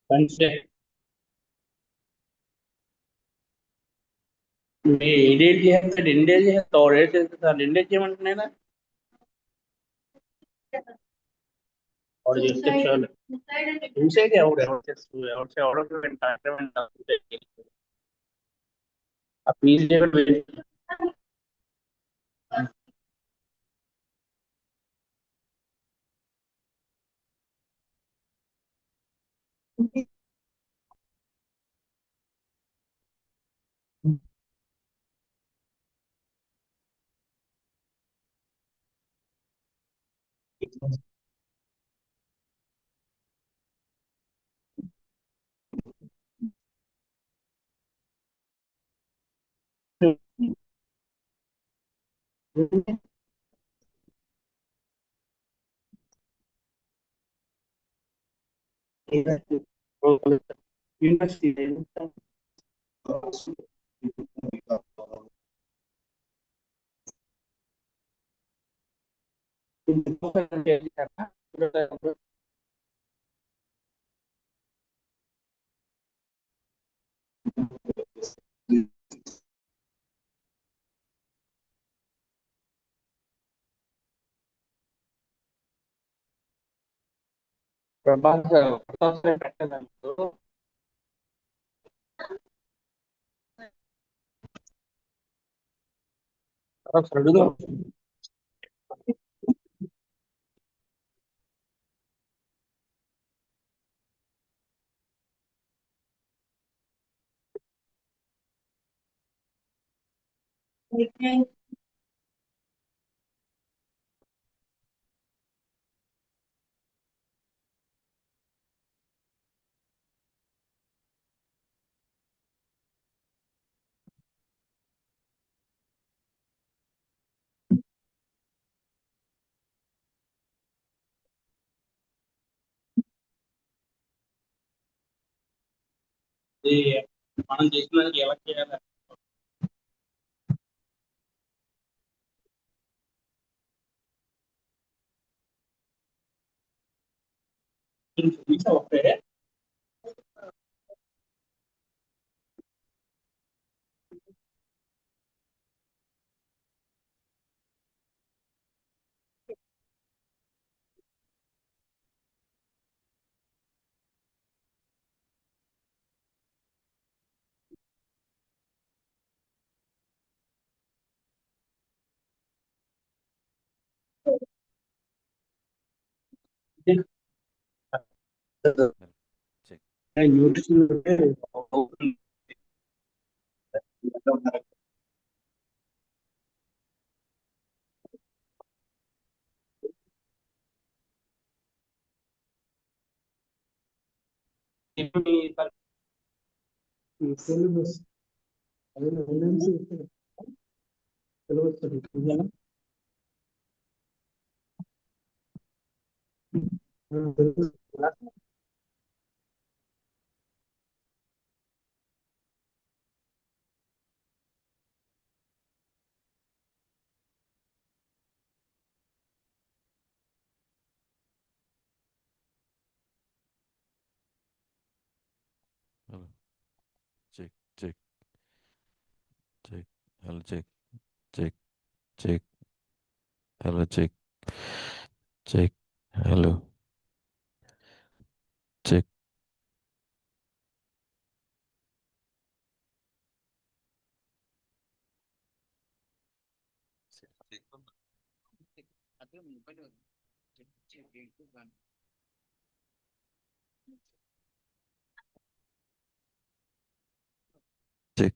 Wednesday. మీ ఏ date చేస్తారు ఎన్ని days చేస్తారు డేట్ చేస్తారు సార్ ఎన్ని డేస్ చేయమంటున్నాయినా और जिससे चल तुमसे क्या हो रहा है और से और को एंटरटेनमेंट आप please level university Prabhas Prabhas ने पैटर्न तो अब सड़ दो మనం చేసినందుకు ఎలా చేయాలి ఓకే Check, న్యూట్రిషన్ సిలబస్ అదే syllabus hello, check, check, check, hello, check, check, check, hello, check, check, hello, check. అదే mobile Check.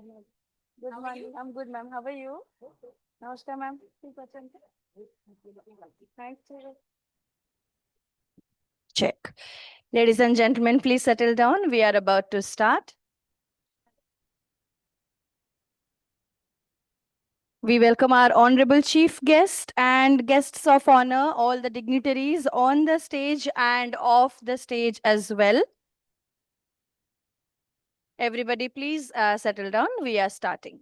Good morning. I'm good, ma'am. How are you? Namaskar, ma'am. Thanks. Check. Ladies and gentlemen, please settle down. We are about to start. We welcome our honorable chief guest and guests of honor, all the dignitaries on the stage and off the stage as well. Everybody, please settle down. We are starting.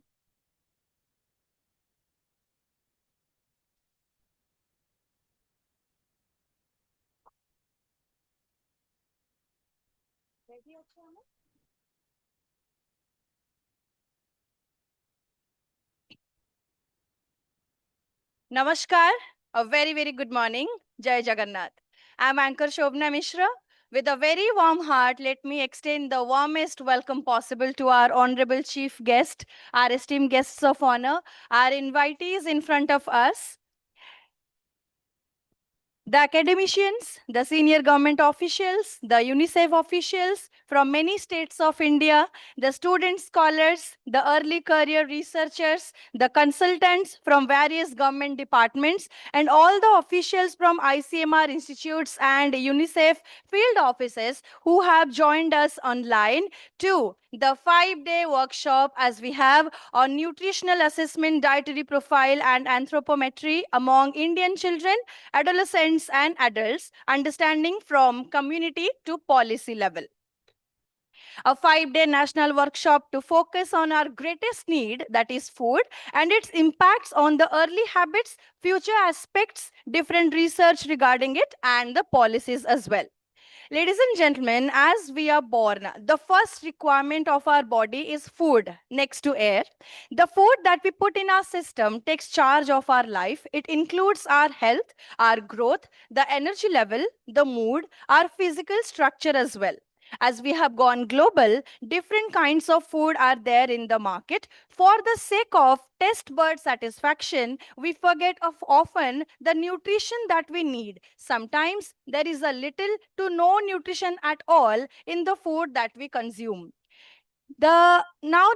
Namaskar, a very, very good morning. Jai Jagannath. I'm Anchor Shobna Mishra. With a very warm heart, let me extend the warmest welcome possible to our honorable chief guest, our esteemed guests of honor, our invitees in front of us, the academicians, the senior government officials, the UNICEF officials from many states of India, the student scholars, the early career researchers, the consultants from various government departments, and all the officials from ICMR institutes and UNICEF field offices who have joined us online to the 5-day workshop as we have on nutritional assessment, dietary profile, and anthropometry among Indian children, adolescents, and adults, understanding from community to policy level. A 5-day national workshop to focus on our greatest need, that is food, and its impacts on the early habits, future aspects, different research regarding it, and the policies as well. Ladies and gentlemen, as we are born, the first requirement of our body is food next to air. The food that we put in our system takes charge of our life. It includes our health, our growth, the energy level, the mood, our physical structure as well. As we have gone global, different kinds of food are there in the market. For the sake of test bud satisfaction, we forget of often the nutrition that we need. Sometimes there is a little to no nutrition at all in the food that we consume. Now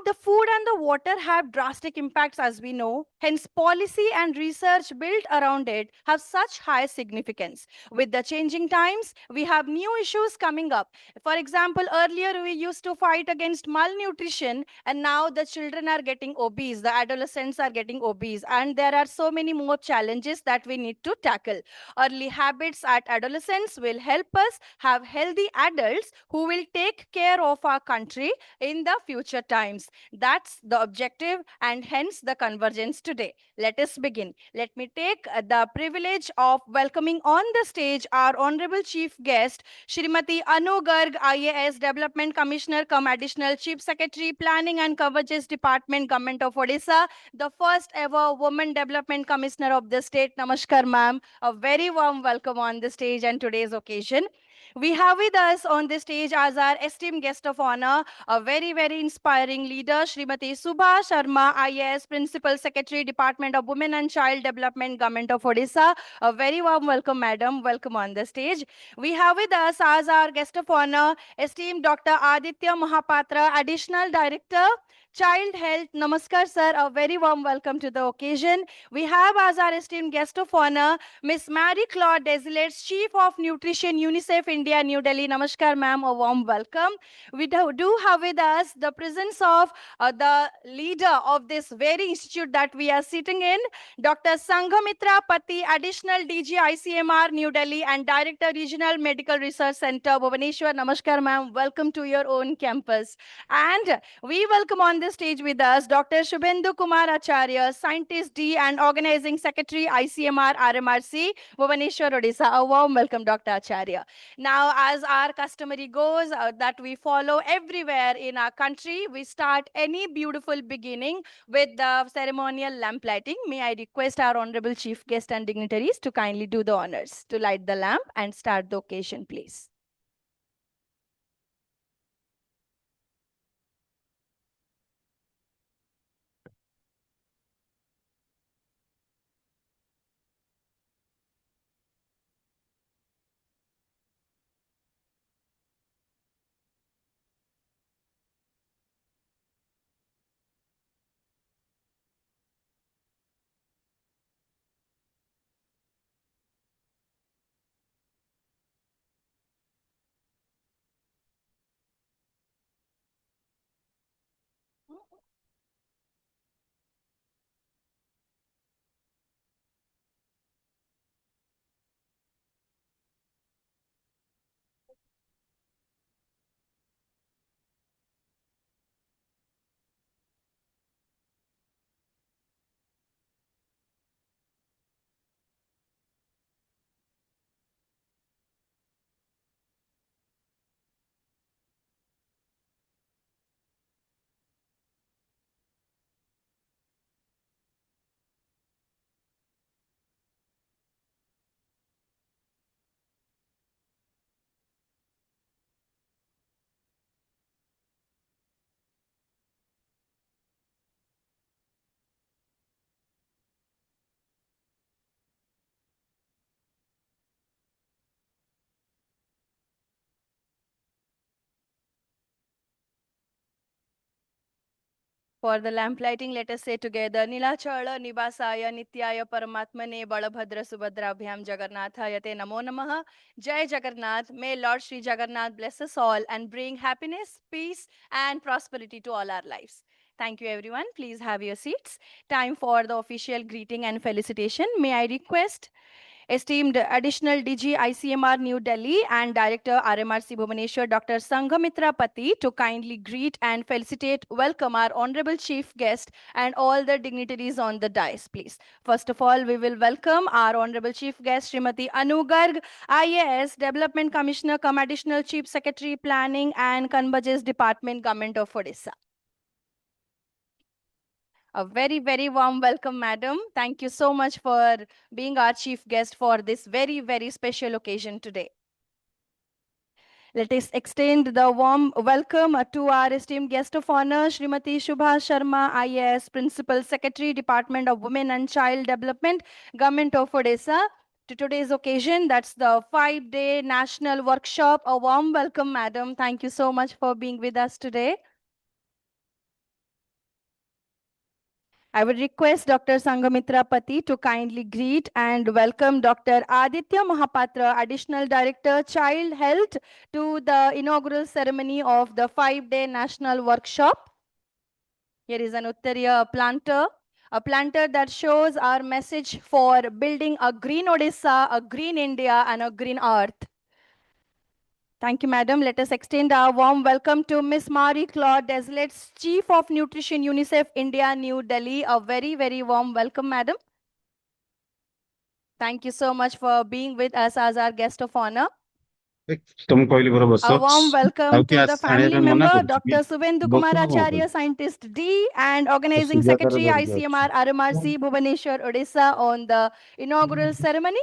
the food and the water have drastic impacts, as we know. Hence, policy and research built around it have such high significance. With the changing times, we have new issues coming up. For example, earlier we used to fight against malnutrition, and now the children are getting obese, the adolescents are getting obese, and there are so many more challenges that we need to tackle. Early habits at adolescence will help us have healthy adults who will take care of our country in the future times. That's the objective and hence the convergence today. Let us begin. Let me take the privilege of welcoming on the stage our honorable chief guest, Shrimati Anu Garg, IAS Development Commissioner cum Additional Chief Secretary, Planning and Coverages Department, Government of Odisha, the first ever Women Development Commissioner of the state. Namaskar, ma'am. A very warm welcome on the stage and today's occasion. We have with us on the stage as our esteemed guest of honor, a very, very inspiring leader, Srimati Subha Sharma, IAS Principal Secretary, Department of Women and Child Development, Government of Odisha. A very warm welcome, madam. Welcome on the stage. We have with us as our guest of honor, esteemed Dr. Aditya Mahapatra, Additional Director, Child Health. Namaskar, sir. A very warm welcome to the occasion. We have as our esteemed guest of honor, Miss Mary Claude Desilates, Chief of Nutrition, UNICEF India, New Delhi. Namaskar, ma'am. A warm welcome. We do have with us the presence of the leader of this very institute that we are sitting in, Dr. Sanghamitra Pati, Additional DG ICMR, New Delhi, and Director, Regional Medical Research Center, Bhubaneswar. Namaskar, ma'am. Welcome to your own campus. And we welcome on the stage with us Dr. Shubhendu Kumar Acharya, Scientist D and Organizing Secretary, ICMR, RMRC, Bhubaneswar, Odisha. A warm welcome, Dr. Acharya. Now, as our customary goes, that we follow everywhere in our country, we start any beautiful beginning with the ceremonial lamp lighting. May I request our honorable chief guest and dignitaries to kindly do the honors to light the lamp and start the occasion, please. For the lamp lighting, let us say together, Nilachala Nibasaya Nityaya Paramatmane Balabhadra Subhadra Abhyam Jagannathaya Te Namo Namaha. Jai Jagannath. May Lord Sri Jagannath bless us all and bring happiness, peace, and prosperity to all our lives. Thank you, everyone. Please have your seats. Time for the official greeting and felicitation. May I request esteemed Additional DG ICMR New Delhi and Director RMRC Bhubaneswar Dr. Sanghamitra Pati to kindly greet and felicitate, welcome our Honorable Chief Guest and all the dignitaries on the dais, please. First of all, we will welcome our Honorable Chief Guest, Srimati Anu Garg, IAS, Development Commissioner, Additional Chief Secretary, Planning and Convergence Department, Government of Odisha. A very, very warm welcome, madam. Thank you so much for being our chief guest for this very, very special occasion today. Let us extend the warm welcome to our esteemed guest of honor, Srimati Shubha Sharma, IAS, Principal Secretary, Department of Women and Child Development, Government of Odisha. To today's occasion, that's the 5-day national workshop. A warm welcome, madam. Thank you so much for being with us today. I would request Dr. Sanghamitra Pati to kindly greet and welcome Dr. Aditya Mahapatra, Additional Director, Child Health, to the inaugural ceremony of the 5-day national workshop. Here is an Uttariya planter, a planter that shows our message for building a green Odisha, a green India, and a green earth. Thank you, madam. Let us extend our warm welcome to Ms. Marie-Claude Deslets, Chief of Nutrition, UNICEF India, New Delhi. A very, very warm welcome, madam. Thank you so much for being with us as our guest of honor. A warm welcome to the family member, Dr. Suvendu Kumar Acharya, Scientist D, and Organizing Secretary, ICMR, RMRC, Bhubaneswar, Odisha, on the inaugural ceremony.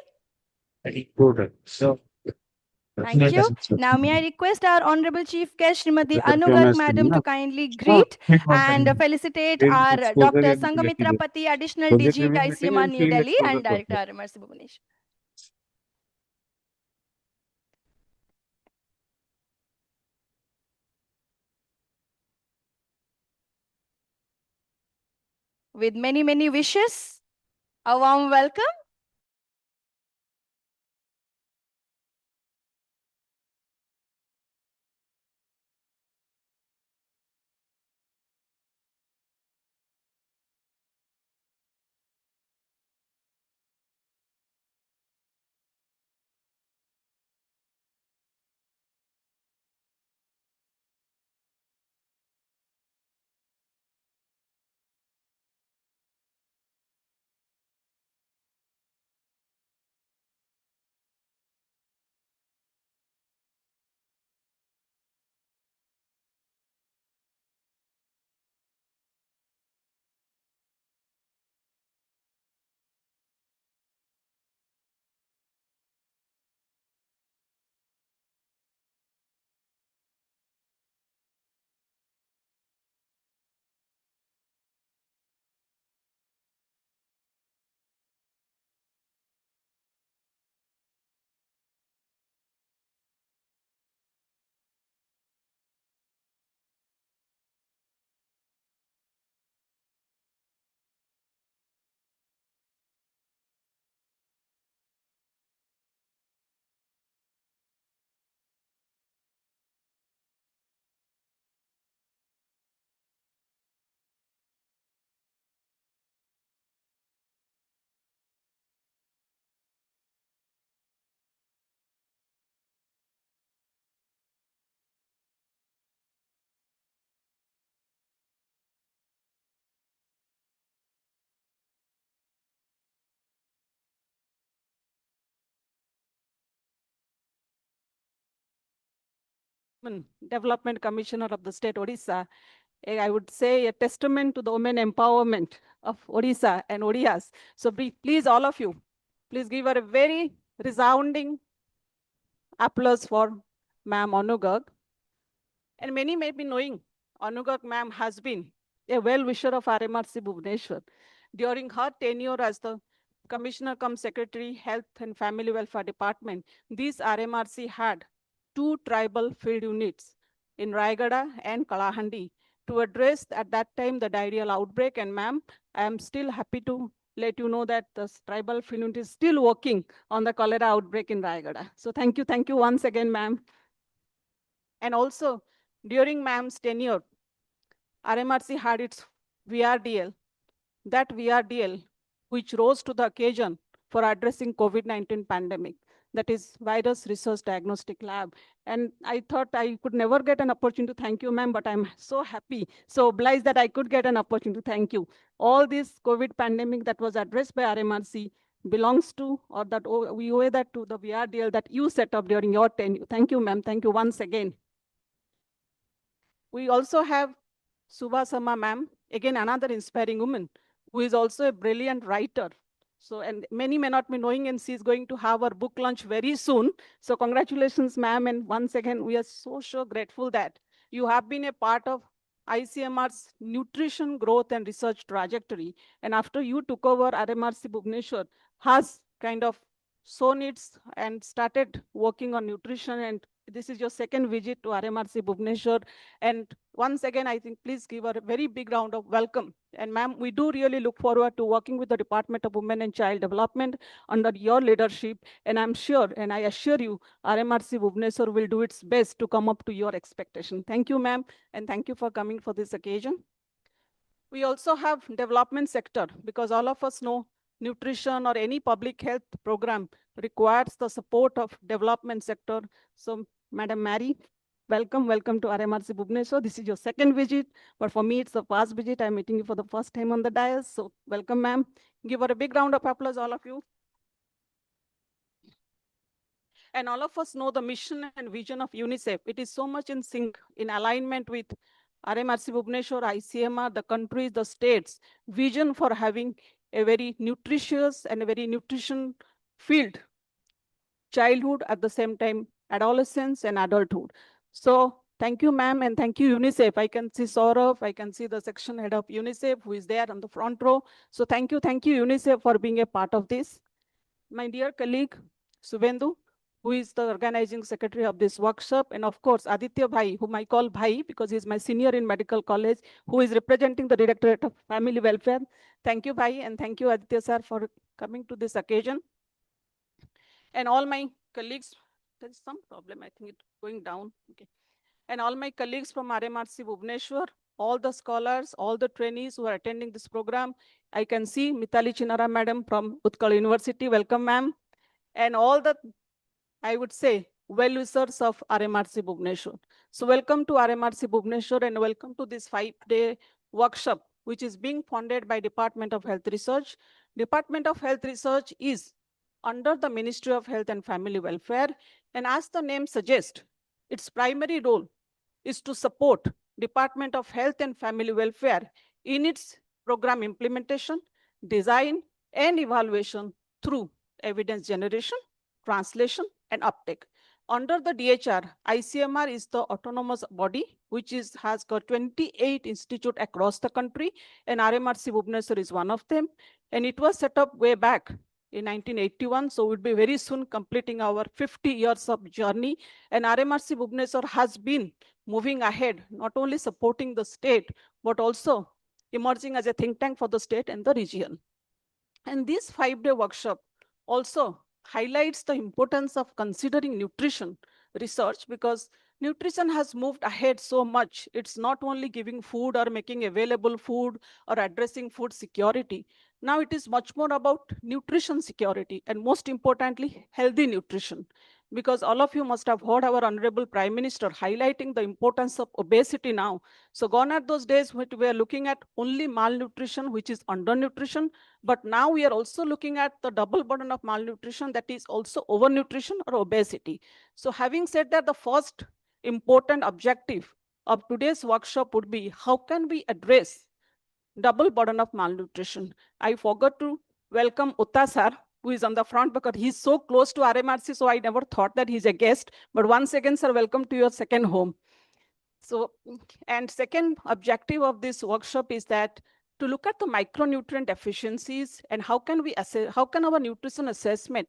Thank you. Now, may I request our Honorable Chief Guest, Srimati Anu Garg, Madam, to kindly greet and felicitate our Dr. Sanghamitra Pati, Additional DG, ICMR, New Delhi, and Director, RMRC, Bhubaneswar. With many, many wishes, a warm welcome. Development Commissioner of the state Odisha, I would say a testament to the women empowerment of Odisha and Odias. So please, all of you, please give her a very resounding applause for Ma'am Anu Garg. And many may be knowing Anu Garg ma'am has been a well-wisher of RMRC Bhubaneswar. During her tenure as the Commissioner cum Secretary, Health and Family Welfare Department, this RMRC had 2 tribal field units in Raigada and Kalahandi to address at that time the diarrheal outbreak. And ma'am, I am still happy to let you know that the tribal unit is still working on the cholera outbreak in Rayagada. So thank you once again, ma'am. And also, during ma'am's tenure, RMRC had its VRDL, that VRDL, which rose to the occasion for addressing COVID-19 pandemic, that is Virus Research Diagnostic Lab. And I thought I could never get an opportunity to thank you, ma'am, but I'm so happy, so obliged that I could get an opportunity to thank you. All this COVID pandemic that was addressed by RMRC belongs to, or that we owe that to the VRDL that you set up during your tenure. Thank you, ma'am. Thank you once again. We also have Subhasama ma'am, again another inspiring woman, who is also a brilliant writer. So, and many may not be knowing, and she's going to have her book launch very soon. So congratulations, ma'am. And once again, we are so grateful that you have been a part of ICMR's nutrition growth and research trajectory. And after you took over, RMRC Bhubaneswar has kind of sown its and started working on nutrition. And this is your second visit to RMRC Bhubaneswar. And once again, I think please give her a very big round of welcome. And ma'am, we do really look forward to working with the Department of Women and Child Development under your leadership. And I'm sure, and I assure you, RMRC Bhubaneswar will do its best to come up to your expectation. Thank you, ma'am, and thank you for coming for this occasion. We also have development sector, because all of us know nutrition or any public health program requires the support of development sector. So Madam Mary, welcome to RMRC Bhubaneswar. This is your second visit, but for me, it's the first visit. I'm meeting you for the first time on the dais. So welcome, ma'am. Give her a big round of applause, all of you. And all of us know the mission and vision of UNICEF. It is so much in sync, in alignment with RMRC Bhubaneswar, ICMR, the countries, the states, vision for having a very nutritious and a very nutrition-filled childhood, at the same time, adolescence and adulthood. So thank you, ma'am, and thank you, UNICEF. I can see Saurav, I can see the section head of UNICEF who is there on the front row. So thank you, UNICEF, for being a part of this. My dear colleague, Subendu, who is the organizing secretary of this workshop, and of course, Aditya Bhai, whom I call Bhai because he's my senior in medical college, who is representing the Directorate of Family Welfare. Thank you, Bhai, and thank you, Aditya sir, for coming to this occasion. And all my colleagues, there's some problem, I think it's going down, okay. And all my colleagues from RMRC Bhubaneswar, all the scholars, all the trainees who are attending this program. I can see Mitali Chinara madam from Utkal University, welcome ma'am. And all the, I would say, well-wishers of RMRC Bhubaneswar. So welcome to RMRC Bhubaneswar and welcome to this 5-day workshop, which is being funded by Department of Health Research. Department of Health Research is under the Ministry of Health and Family Welfare. And as the name suggests, its primary role is to support Department of Health and Family Welfare in its program implementation, design, and evaluation through evidence generation, translation, and uptake. Under the DHR, ICMR is the autonomous body, which has got 28 institutes across the country, and RMRC Bhubaneswar is one of them. And it was set up way back in 1981, so we'll be very soon completing our 50 years of journey. And RMRC Bhubaneswar has been moving ahead, not only supporting the state, but also emerging as a think tank for the state and the region. And this 5-day workshop also highlights the importance of considering nutrition research, because nutrition has moved ahead so much. It's not only giving food or making available food or addressing food security. Now it is much more about nutrition security, and most importantly, healthy nutrition. Because all of you must have heard our Honorable Prime Minister highlighting the importance of obesity now. So gone are those days when we are looking at only malnutrition, which is undernutrition, but now we are also looking at the double burden of malnutrition, that is also overnutrition or obesity. So having said that, the first important objective of today's workshop would be, how can we address double burden of malnutrition? I forgot to welcome Utta sir, who is on the front because he's so close to RMRC, so I never thought that he's a guest. But once again, sir, welcome to your second home. So, and second objective of this workshop is that to look at the micronutrient deficiencies and how can we assess, how can our nutrition assessment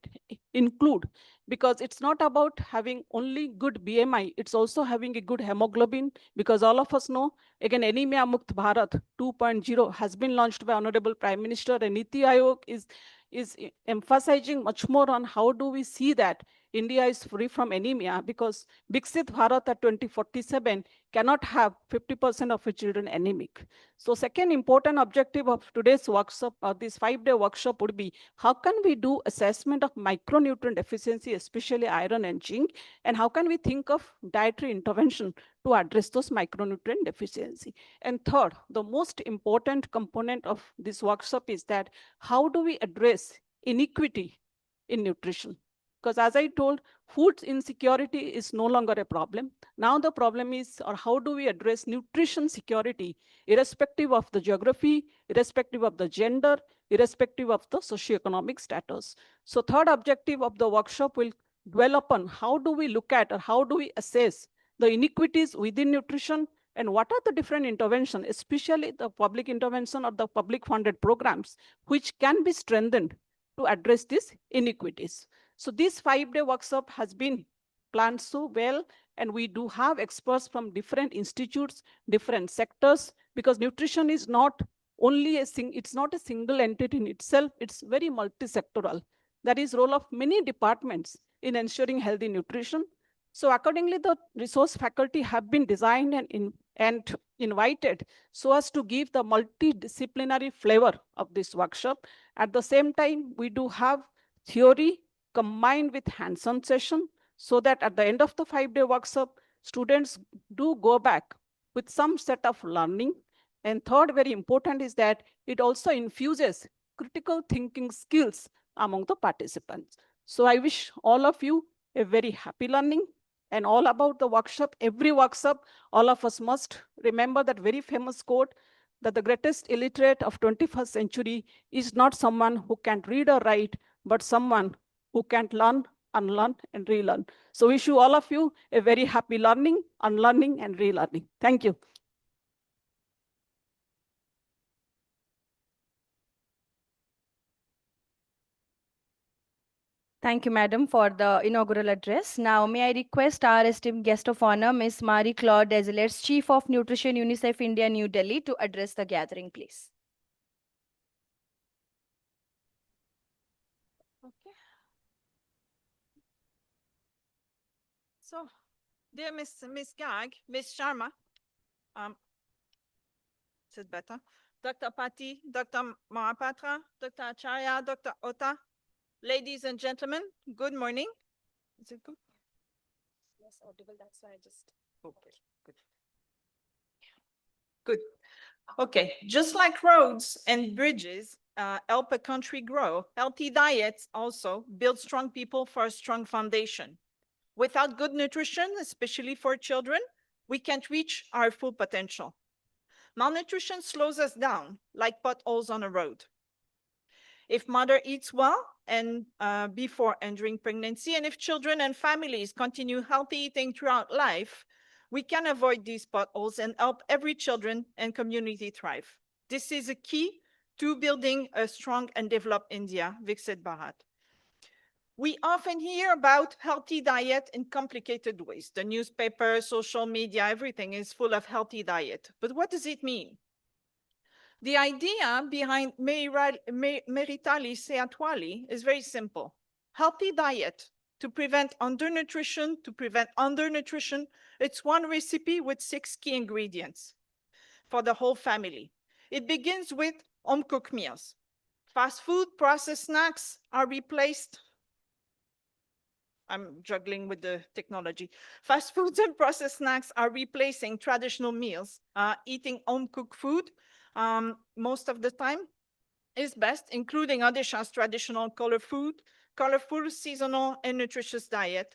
include, because it's not about having only good BMI, it's also having a good hemoglobin, because all of us know, again, Anemia Mukt Bharat 2.0 has been launched by Honorable Prime Minister, and Niti Aayog is emphasizing much more on how do we see that India is free from anemia, because Viksit Bharat at 2047 cannot have 50% of its children anemic. So second important objective of today's workshop, this 5-day workshop, would be how can we do assessment of micronutrient deficiency, especially iron and zinc, and how can we think of dietary intervention to address those micronutrient deficiency. And third, the most important component of this workshop is that how do we address inequity in nutrition? Because as I told, food insecurity is no longer a problem. Now the problem is, or how do we address nutrition security, irrespective of the geography, irrespective of the gender, irrespective of the socioeconomic status. So third objective of the workshop will dwell upon how do we look at or how do we assess the inequities within nutrition, and what are the different interventions, especially the public intervention or the public funded programs, which can be strengthened to address these inequities. So this 5-day workshop has been planned so well, and we do have experts from different institutes, different sectors, because nutrition is not only it's not a single entity in itself, it's very multi-sectoral. That is role of many departments in ensuring healthy nutrition. So accordingly, the resource faculty have been designed and invited so as to give the multidisciplinary flavor of this workshop. At the same time, we do have theory combined with hands-on session, so that at the end of the 5-day workshop, students do go back with some set of learning. And third, very important, is that it also infuses critical thinking skills among the participants. So I wish all of you a very happy learning. And all about the workshop, every workshop, all of us must remember that very famous quote, that the greatest illiterate of 21st century is not someone who can't read or write, but someone who can't learn, unlearn, and relearn. So wish you all of you a very happy learning, unlearning, and relearning. Thank you. Thank you, Madam, for the inaugural address. Now, may I request our esteemed guest of honor, Ms. Marie-Claude Desilets, Chief of Nutrition, UNICEF India, New Delhi, to address the gathering, please. Okay. So, dear Miss Garg, Miss Sharma, is it better? Dr. Pati, Dr. Mahapatra, Dr. Acharya, Dr. Ota, ladies and gentlemen, good morning. Is it good? Yes, audible, that's why I just... Okay, good. Good. Okay, just like roads and bridges help a country grow, healthy diets also build strong people for a strong foundation. Without good nutrition, especially for children, we can't reach our full potential. Malnutrition slows us down like potholes on a road. If mother eats well and before and during pregnancy, and if children and families continue healthy eating throughout life, we can avoid these potholes and help every children and community thrive. This is a key to building a strong and developed India, Viksit Bharat. We often hear about healthy diet in complicated ways. The newspaper, social media, everything is full of healthy diet. But what does it mean? The idea behind Meritali Seatwali is very simple. Healthy diet to prevent undernutrition, it's one recipe with 6 key ingredients for the whole family. It begins with home-cooked meals. Fast food, processed snacks are replaced. I'm juggling with the technology. Fast foods and processed snacks are replacing traditional meals. Eating home-cooked food most of the time is best, including Odisha's traditional colorful, seasonal, and nutritious diet.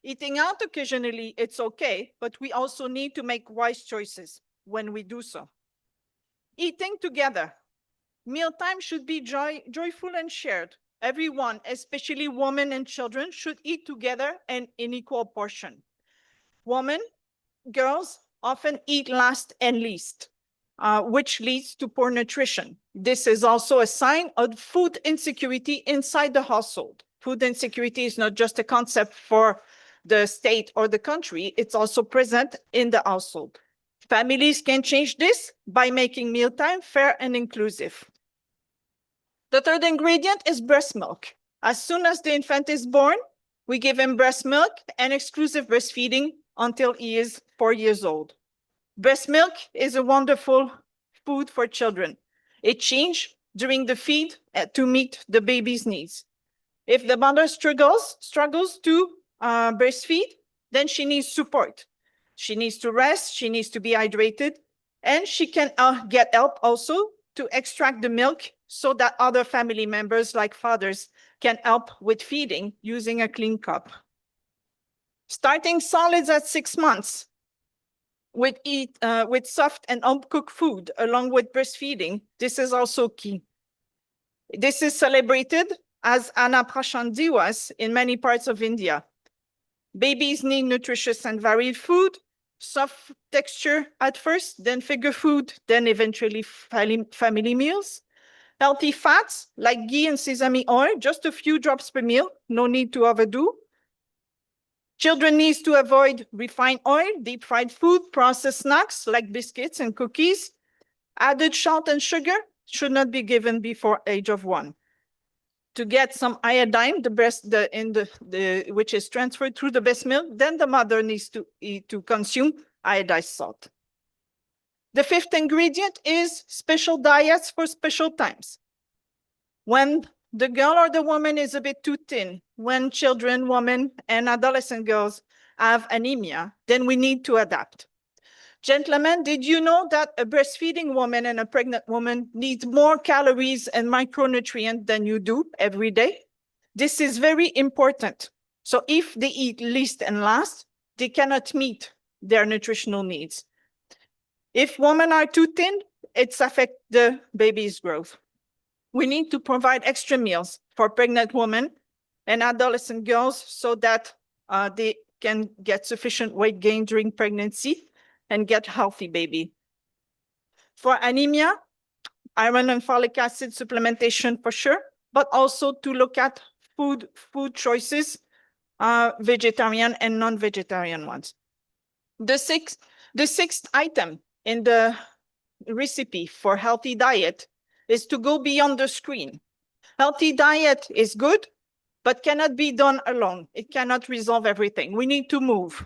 Eating out occasionally, it's okay, but we also need to make wise choices when we do so. Eating together. Mealtime should be joyful and shared. Everyone, especially women and children, should eat together and in equal portion. Girls often eat last and least. which leads to poor nutrition. This is also a sign of food insecurity inside the household. Food insecurity is not just a concept for the state or the country, it's also present in the household. Families can change this by making mealtime fair and inclusive. The third ingredient is breast milk. As soon as the infant is born, we give him breast milk and exclusive breastfeeding until he is 4 years old. Breast milk is a wonderful food for children. It changes during the feed to meet the baby's needs. If the mother struggles to breastfeed, then she needs support. She needs to rest, she needs to be hydrated, and she can get help also to extract the milk so that other family members like fathers can help with feeding using a clean cup. Starting solids at 6 months with soft and home-cooked food along with breastfeeding, this is also key. This is celebrated as Anna-Prashan Diwas in many parts of India. Babies need nutritious and varied food, soft texture at first, then figure food, then eventually family meals. Healthy fats like ghee and sesame oil, just a few drops per meal, no need to overdo. Children need to avoid refined oil, deep fried food, processed snacks like biscuits and cookies. Added salt and sugar should not be given before age of 1. To get some iodine, which is transferred through the breast milk, then the mother needs to consume iodized salt. The fifth ingredient is special diets for special times. When the girl or the woman is a bit too thin, when children, women, and adolescent girls have anemia, then we need to adapt. Gentlemen, did you know that a breastfeeding woman and a pregnant woman needs more calories and micronutrients than you do every day? This is very important. So if they eat least and last, they cannot meet their nutritional needs. If women are too thin, it affects the baby's growth. We need to provide extra meals for pregnant women and adolescent girls so that they can get sufficient weight gain during pregnancy and get healthy baby. For anemia, iron and folic acid supplementation for sure, but also to look at food choices, vegetarian and non-vegetarian ones. The sixth item in the recipe for healthy diet is to go beyond the screen. Healthy diet is good, but cannot be done alone. It cannot resolve everything. We need to move.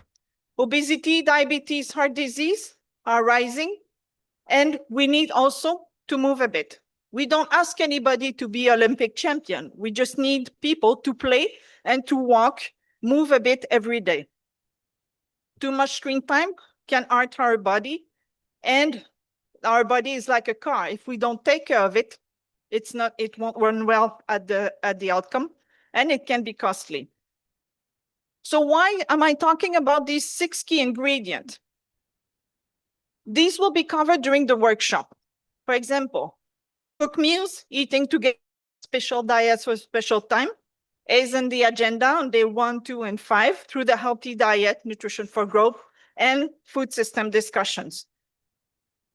Obesity, diabetes, heart disease are rising, and we need also to move a bit. We don't ask anybody to be Olympic champion. We just need people to play and to walk, move a bit every day. Too much screen time can hurt our body, and our body is like a car. If we don't take care of it, it won't run well at the outcome, and it can be costly. So why am I talking about these 6 key ingredients? These will be covered during the workshop. For example, cook meals, eating together, special diets for special time is in the agenda on day 1, 2, and 5 through the healthy diet, nutrition for growth, and food system discussions.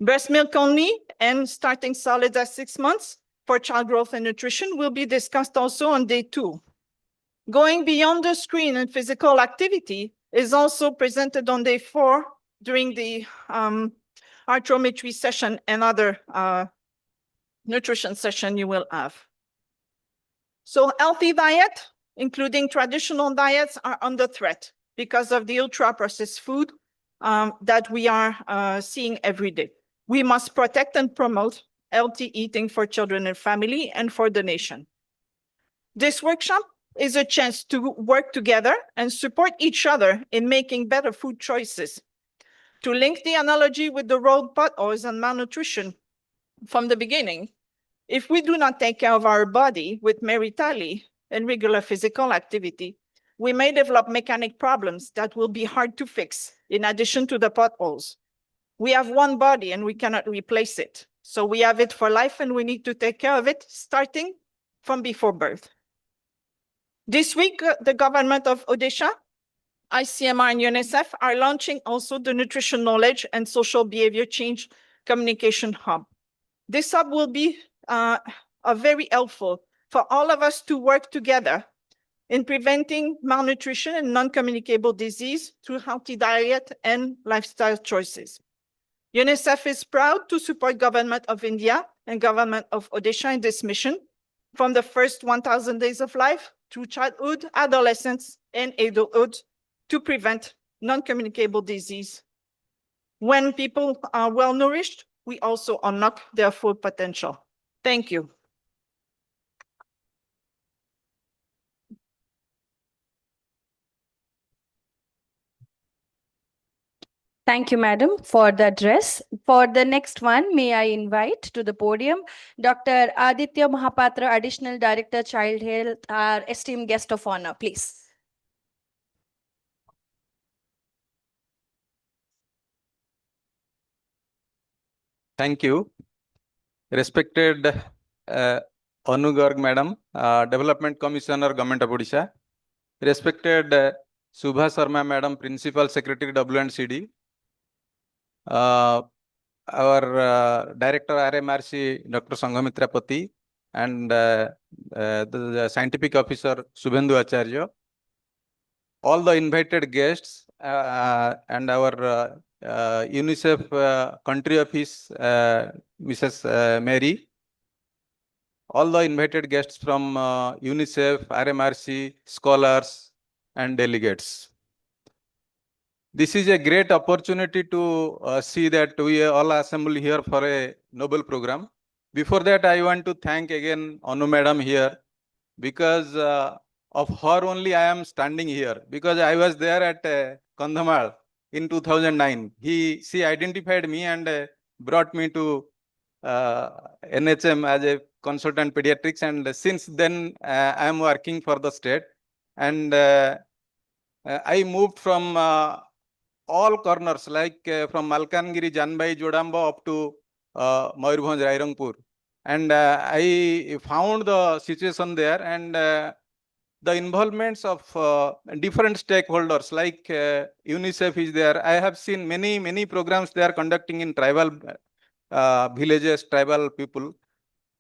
Breast milk only and starting solids at 6 months for child growth and nutrition will be discussed also on day 2. Going beyond the screen and physical activity is also presented on day 4 during the Anthropometry session and other nutrition session you will have. So healthy diet, including traditional diets, are under threat because of the ultra-processed food that we are seeing every day. We must protect and promote healthy eating for children and family and for the nation. This workshop is a chance to work together and support each other in making better food choices. To link the analogy with the road potholes and malnutrition from the beginning, if we do not take care of our body with meritally and regular physical activity, we may develop mechanic problems that will be hard to fix in addition to the potholes. We have one body and we cannot replace it. So we have it for life and we need to take care of it starting from before birth. This week, the government of Odisha, ICMR and UNICEF are launching also the nutrition knowledge and social behavior change communication hub. This hub will be very helpful for all of us to work together in preventing malnutrition and non-communicable disease through healthy diet and lifestyle choices. UNICEF is proud to support Government of India and Government of Odisha in this mission from the first 1,000 days of life through childhood, adolescence, and adulthood to prevent non-communicable disease. When people are well nourished, we also unlock their full potential. Thank you. Thank you, madam, for the address. For the next one, may I invite to the podium Dr. Aditya Mahapatra, Additional Director, Child Health, our esteemed guest of honor, please. Thank you. Respected Anu Garg Madam, Development Commissioner, Government of Odisha. Respected Subha Sharma Madam, Principal Secretary, W&CD. Our Director RMRC, Dr. Sanghamitra Pati, and the Scientific Officer, Subhendu Acharya. All the invited guests and our UNICEF country office, Mrs. Mary, all the invited guests from UNICEF, RMRC, scholars, and delegates. This is a great opportunity to see that we are all assembled here for a Nobel program. Before that, I want to thank again Anu Madam here, because of her only I am standing here, because I was there at Kandhamal in 2009. She identified me and brought me to NHM as a consultant pediatrics, and since then I am working for the state, and I moved from all corners, like from Malkangiri, Janbai, Jodamba up to Mayurbhanj, Rairangpur, and I found the situation there, and the involvements of different stakeholders, like UNICEF is there. I have seen many programs they are conducting in tribal villages, tribal people.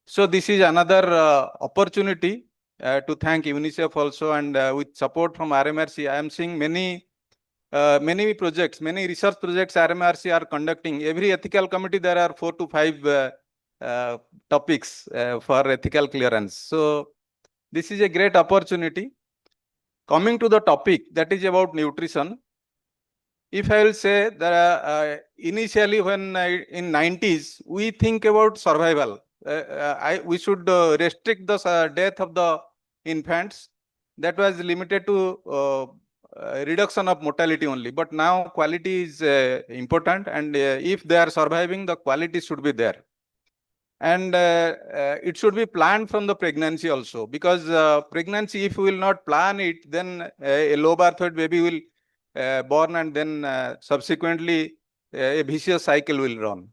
So this is another opportunity to thank UNICEF also, and with support from RMRC, I am seeing many projects, many research projects RMRC are conducting. Every ethical committee, there are 4 to 5 topics for ethical clearance. So this is a great opportunity. Coming to the topic, that is about nutrition. If I will say that initially when in 90s, we think about survival. We should restrict the death of the infants. That was limited to reduction of mortality only. But now quality is important, and if they are surviving, the quality should be there. And it should be planned from the pregnancy also, because pregnancy, if we will not plan it, then a low birth weight baby will born, and then subsequently a vicious cycle will run.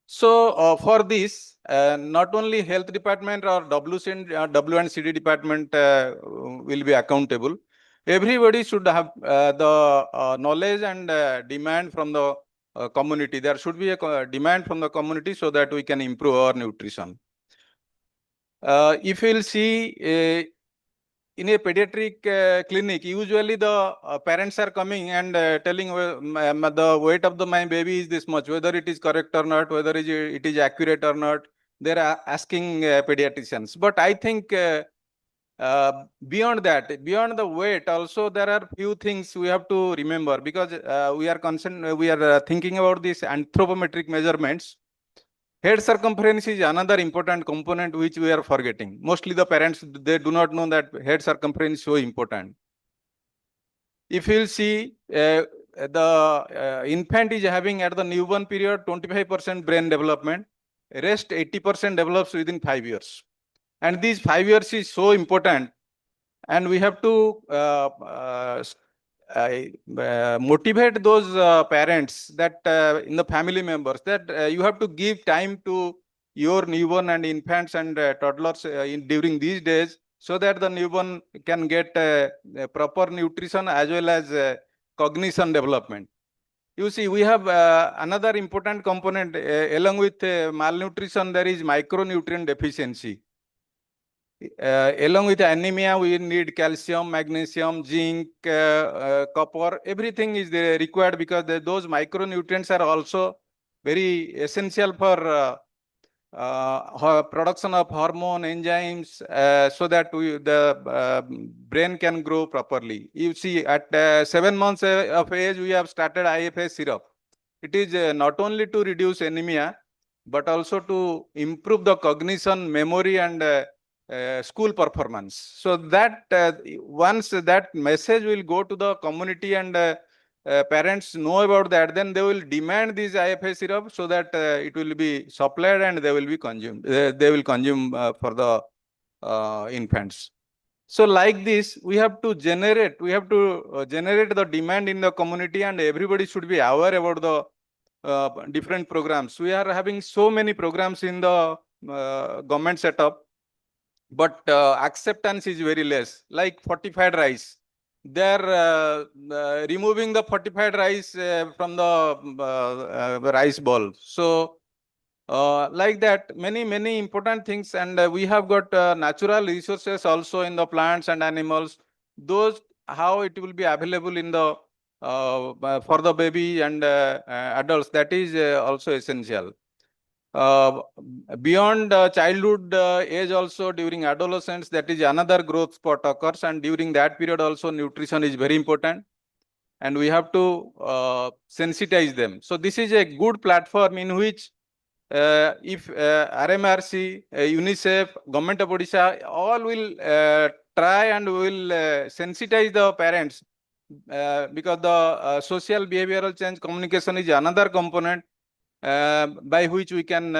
So for this, not only health department or W&CD department will be accountable. Everybody should have the knowledge and demand from the community. There should be a demand from the community so that we can improve our nutrition. If you will see in a pediatric clinic, usually the parents are coming and telling the weight of my baby is this much, whether it is correct or not, whether it is accurate or not. They are asking pediatricians. But I think beyond that, beyond the weight, also there are few things we have to remember, because we are thinking about these anthropometric measurements. Head circumference is another important component which we are forgetting. Mostly the parents, they do not know that head circumference is so important. If you will see, the infant is having at the newborn period 25% brain development. Rest 80% develops within 5 years. And these 5 years is so important, and we have to motivate those parents, that in the family members, that you have to give time to your newborn and infants and toddlers during these days, so that the newborn can get proper nutrition as well as cognition development. You see, we have another important component along with malnutrition. There is micronutrient deficiency. Along with anemia, we need calcium, magnesium, zinc, copper. Everything is required because those micronutrients are also very essential for production of hormone enzymes, so that the brain can grow properly. You see, at 7 months of age, we have started IFA syrup. It is not only to reduce anemia, but also to improve the cognition, memory, and school performance. So that once that message will go to the community and parents know about that, then they will demand this IFA syrup so that it will be supplied and they will be consumed. They will consume for the infants. So like this, we have to generate the demand in the community, and everybody should be aware about the different programs. We are having so many programs in the government setup, but acceptance is very less. Like fortified rice, they are removing the fortified rice from the rice bowl. So like that, many important things, and we have got natural resources also in the plants and animals. Those, how it will be available in the for the baby and adults, that is also essential. Beyond childhood age, also during adolescence, that is another growth spot occurs, and during that period also nutrition is very important, and we have to sensitize them. So this is a good platform in which if RMRC, UNICEF, Government of Odisha, all will try and will sensitize the parents, because the social behavioral change communication is another component by which we can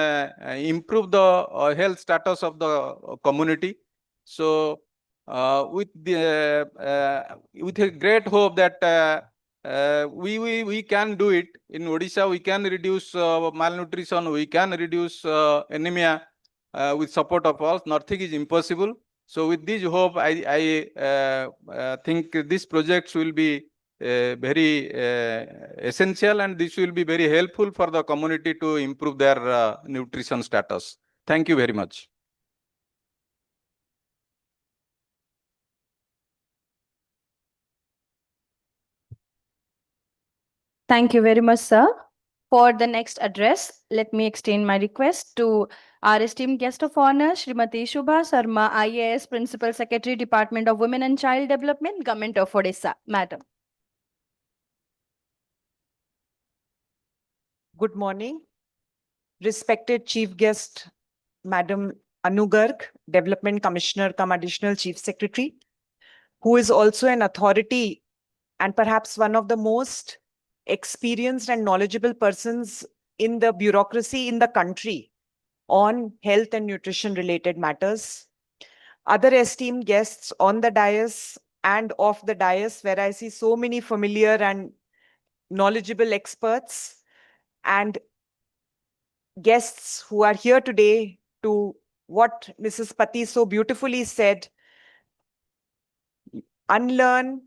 improve the health status of the community. So with a great hope that we can do it in Odisha. We can reduce malnutrition, we can reduce anemia with support of all. Nothing is impossible. So with this hope, I think these projects will be very essential, and this will be very helpful for the community to improve their nutrition status. Thank you very much. Thank you very much, sir. For the next address, let me extend my request to our esteemed guest of honor, Srimati Shubha Sharma, IAS, Principal Secretary, Department of Women and Child Development, Government of Odisha. Madam. Good morning. Respected Chief Guest, Madam Anu Garg, Development Commissioner cum Additional Chief Secretary, who is also an authority and perhaps one of the most experienced and knowledgeable persons in the bureaucracy in the country on health and nutrition related matters. Other esteemed guests on the dais and off the dais, where I see so many familiar and knowledgeable experts, and guests who are here today to what Mrs. Pati so beautifully said, learn,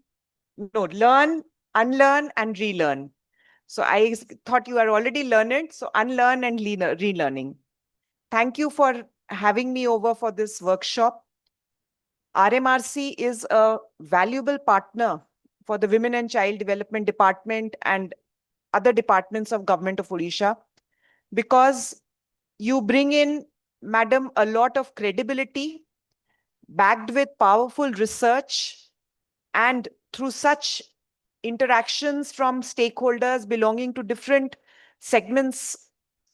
unlearn and relearn. So I thought you are already learned, so unlearn and relearning. Thank you for having me over for this workshop. RMRC is a valuable partner for the Women and Child Development Department and other departments of Government of Odisha, because you bring in, Madam, a lot of credibility backed with powerful research, and through such interactions from stakeholders belonging to different segments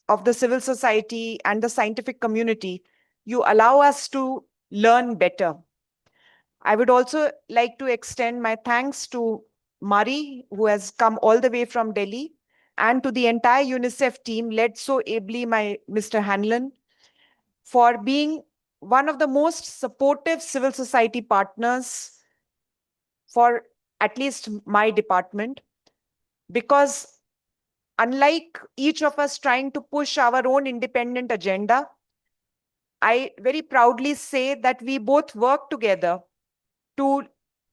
of the civil society and the scientific community, you allow us to learn better. I would also like to extend my thanks to Mari, who has come all the way from Delhi, and to the entire UNICEF team led so ably by Mr. Hanlon, for being one of the most supportive civil society partners for at least my department, because unlike each of us trying to push our own independent agenda, I very proudly say that we both work together to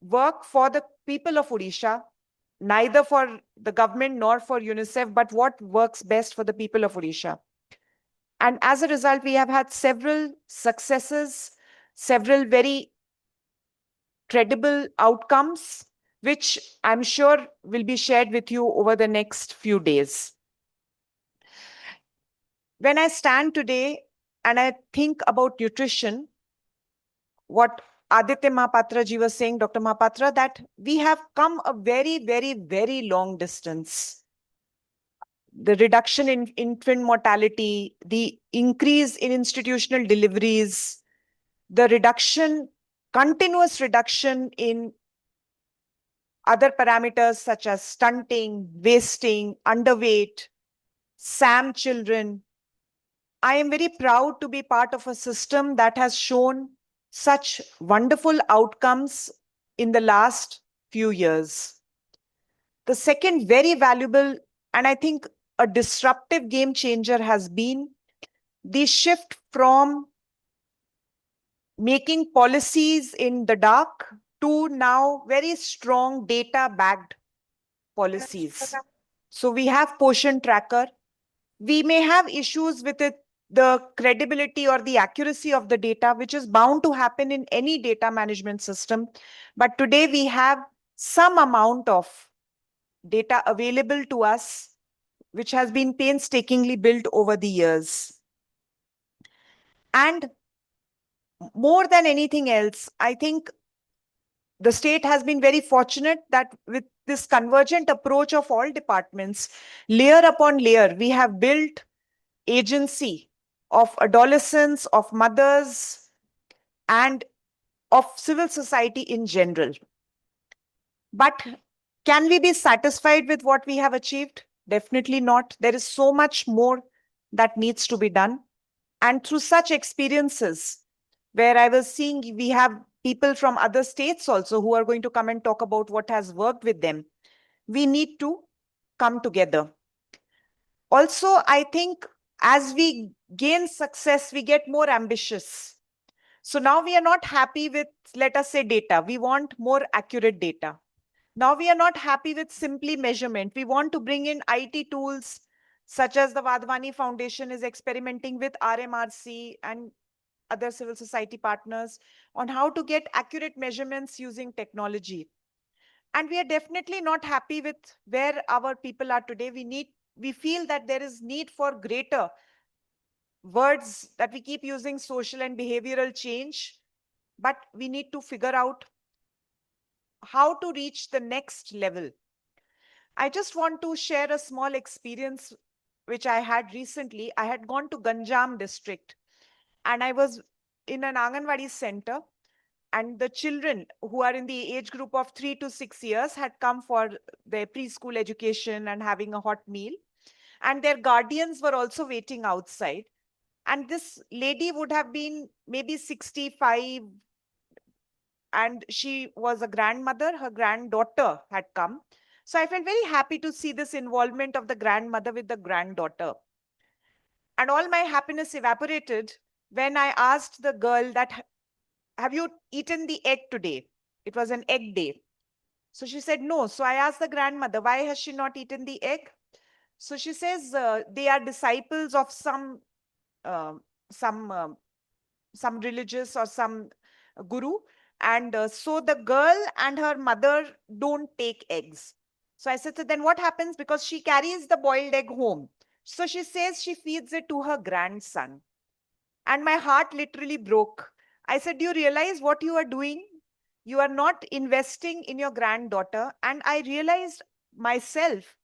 work for the people of Odisha, neither for the government nor for UNICEF, but what works best for the people of Odisha. And as a result, we have had several successes, several very credible outcomes, which I'm sure will be shared with you over the next few days. When I stand today and I think about nutrition, what Aditya Mahapatra ji was saying, Dr. Mahapatra, that we have come a very, very, very long distance. The reduction in infant mortality, the increase in institutional deliveries, the continuous reduction in other parameters such as stunting, wasting, underweight, SAM children. I am very proud to be part of a system that has shown such wonderful outcomes in the last few years. The second very valuable, and I think a disruptive game changer, has been the shift from making policies in the dark to now very strong data-backed policies. So we have Poshan Tracker. We may have issues with it, the credibility or the accuracy of the data, which is bound to happen in any data management system. But today we have some amount of data available to us, which has been painstakingly built over the years. And more than anything else, I think the state has been very fortunate that with this convergent approach of all departments, layer upon layer, we have built agency of adolescents, of mothers, and of civil society in general. But can we be satisfied with what we have achieved? Definitely not. There is so much more that needs to be done. And through such experiences, where I was seeing we have people from other states also who are going to come and talk about what has worked with them, we need to come together. Also, I think as we gain success, we get more ambitious. So now we are not happy with, let us say, data. We want more accurate data. Now we are not happy with simply measurement. We want to bring in IT tools, such as the Vadhvani Foundation is experimenting with RMRC and other civil society partners on how to get accurate measurements using technology. And we are definitely not happy with where our people are today. We feel that there is need for greater words that we keep using, social and behavioral change, but we need to figure out how to reach the next level. I just want to share a small experience which I had recently. I had gone to Ganjam district and I was in an Anganwadi center, and the children who are in the age group of 3 to 6 years had come for their preschool education and having a hot meal. And their guardians were also waiting outside. And this lady would have been maybe 65, and she was a grandmother. Her granddaughter had come. So I felt very happy to see this involvement of the grandmother with the granddaughter. And all my happiness evaporated when I asked the girl that, have you eaten the egg today? It was an egg day. So she said, no. So I asked the grandmother, why has she not eaten the egg? So she says, they are disciples of some religious or some guru. And so the girl and her mother don't take eggs. So I said, so then what happens? Because she carries the boiled egg home. So she says she feeds it to her grandson. And my heart literally broke. I said, do you realize what you are doing? You are not investing in your granddaughter. And I realized myself,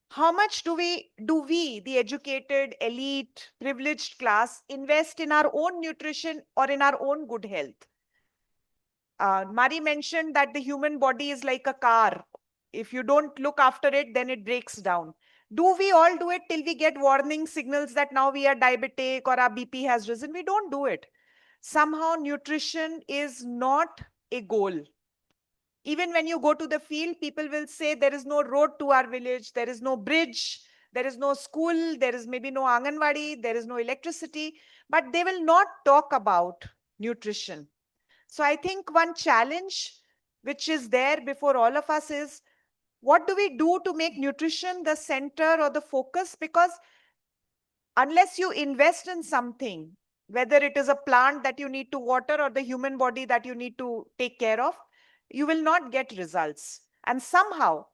how much do we, the educated, elite, privileged class, invest in our own nutrition or in our own good health? Mari mentioned that the human body is like a car. If you don't look after it, then it breaks down. Do we all do it till we get warning signals that now we are diabetic or our BP has risen? We don't do it. Somehow nutrition is not a goal. Even when you go to the field, people will say there is no road to our village, there is no bridge, there is no school, there is maybe no Anganwadi, there is no electricity, but they will not talk about nutrition. So I think one challenge which is there before all of us is, what do we do to make nutrition the center or the focus? Because unless you invest in something, whether it is a plant that you need to water or the human body that you need to take care of, you will not get results. And somehow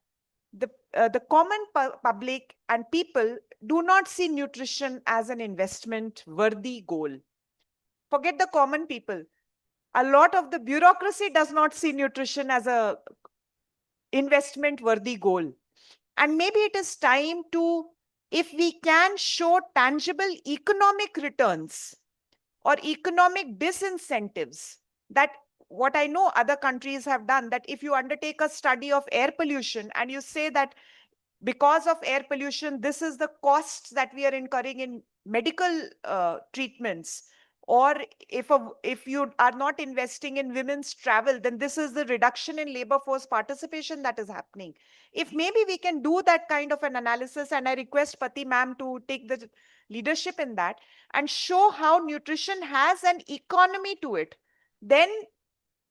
the common public and people do not see nutrition as an investment worthy goal. Forget the common people. A lot of the bureaucracy does not see nutrition as a investment worthy goal. And maybe it is time to, if we can show tangible economic returns or economic disincentives, that what I know other countries have done, that if you undertake a study of air pollution and you say that because of air pollution, this is the costs that we are incurring in medical treatments, or if you are not investing in women's travel, then this is the reduction in labor force participation that is happening. If maybe we can do that kind of an analysis, and I request Pati ma'am to take the leadership in that and show how nutrition has an economy to it, then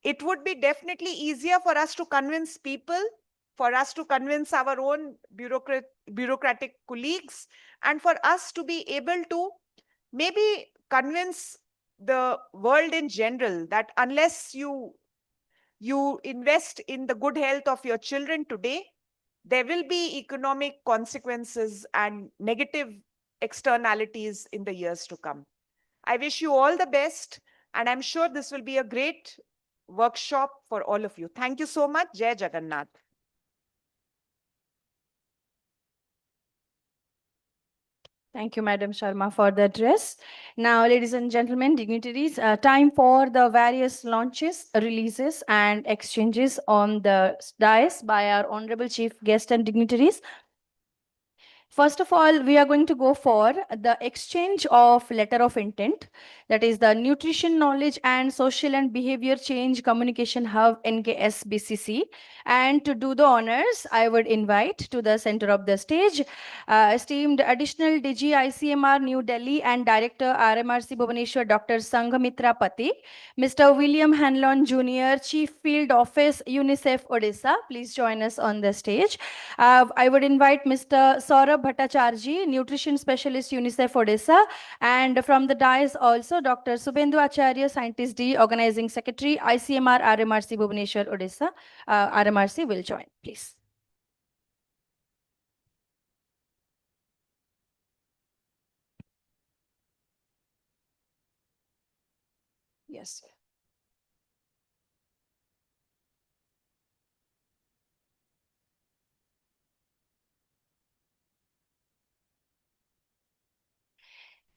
it would be definitely easier for us to convince people, for us to convince our own bureaucratic colleagues, and for us to be able to maybe convince the world in general that unless you invest in the good health of your children today, there will be economic consequences and negative externalities in the years to come. I wish you all the best, and I'm sure this will be a great workshop for all of you. Thank you so much. Jai Jagannath. Thank you, Madam Sharma, for the address. Now, ladies and gentlemen, dignitaries, time for the various launches, releases, and exchanges on the dais by our honorable chief guest and dignitaries. First of all, we are going to go for the exchange of letter of intent, that is the Nutrition Knowledge and Social and Behavior Change Communication Hub NKS-BCC. And to do the honors, I would invite to the center of the stage esteemed Additional DG ICMR New Delhi and Director RMRC Bhubaneswar Dr. Sanghamitra Pati, Mr. William Hanlon Jr., Chief Field Office UNICEF Odisha. Please join us on the stage. I would invite Mr. Saurabh Bhattacharjee, Nutrition Specialist UNICEF Odisha, and from the dais also Dr. Subhendu Acharya, Scientist D, Organizing Secretary, ICMR RMRC Bhubaneswar Odisha. RMRC will join, please. Yes.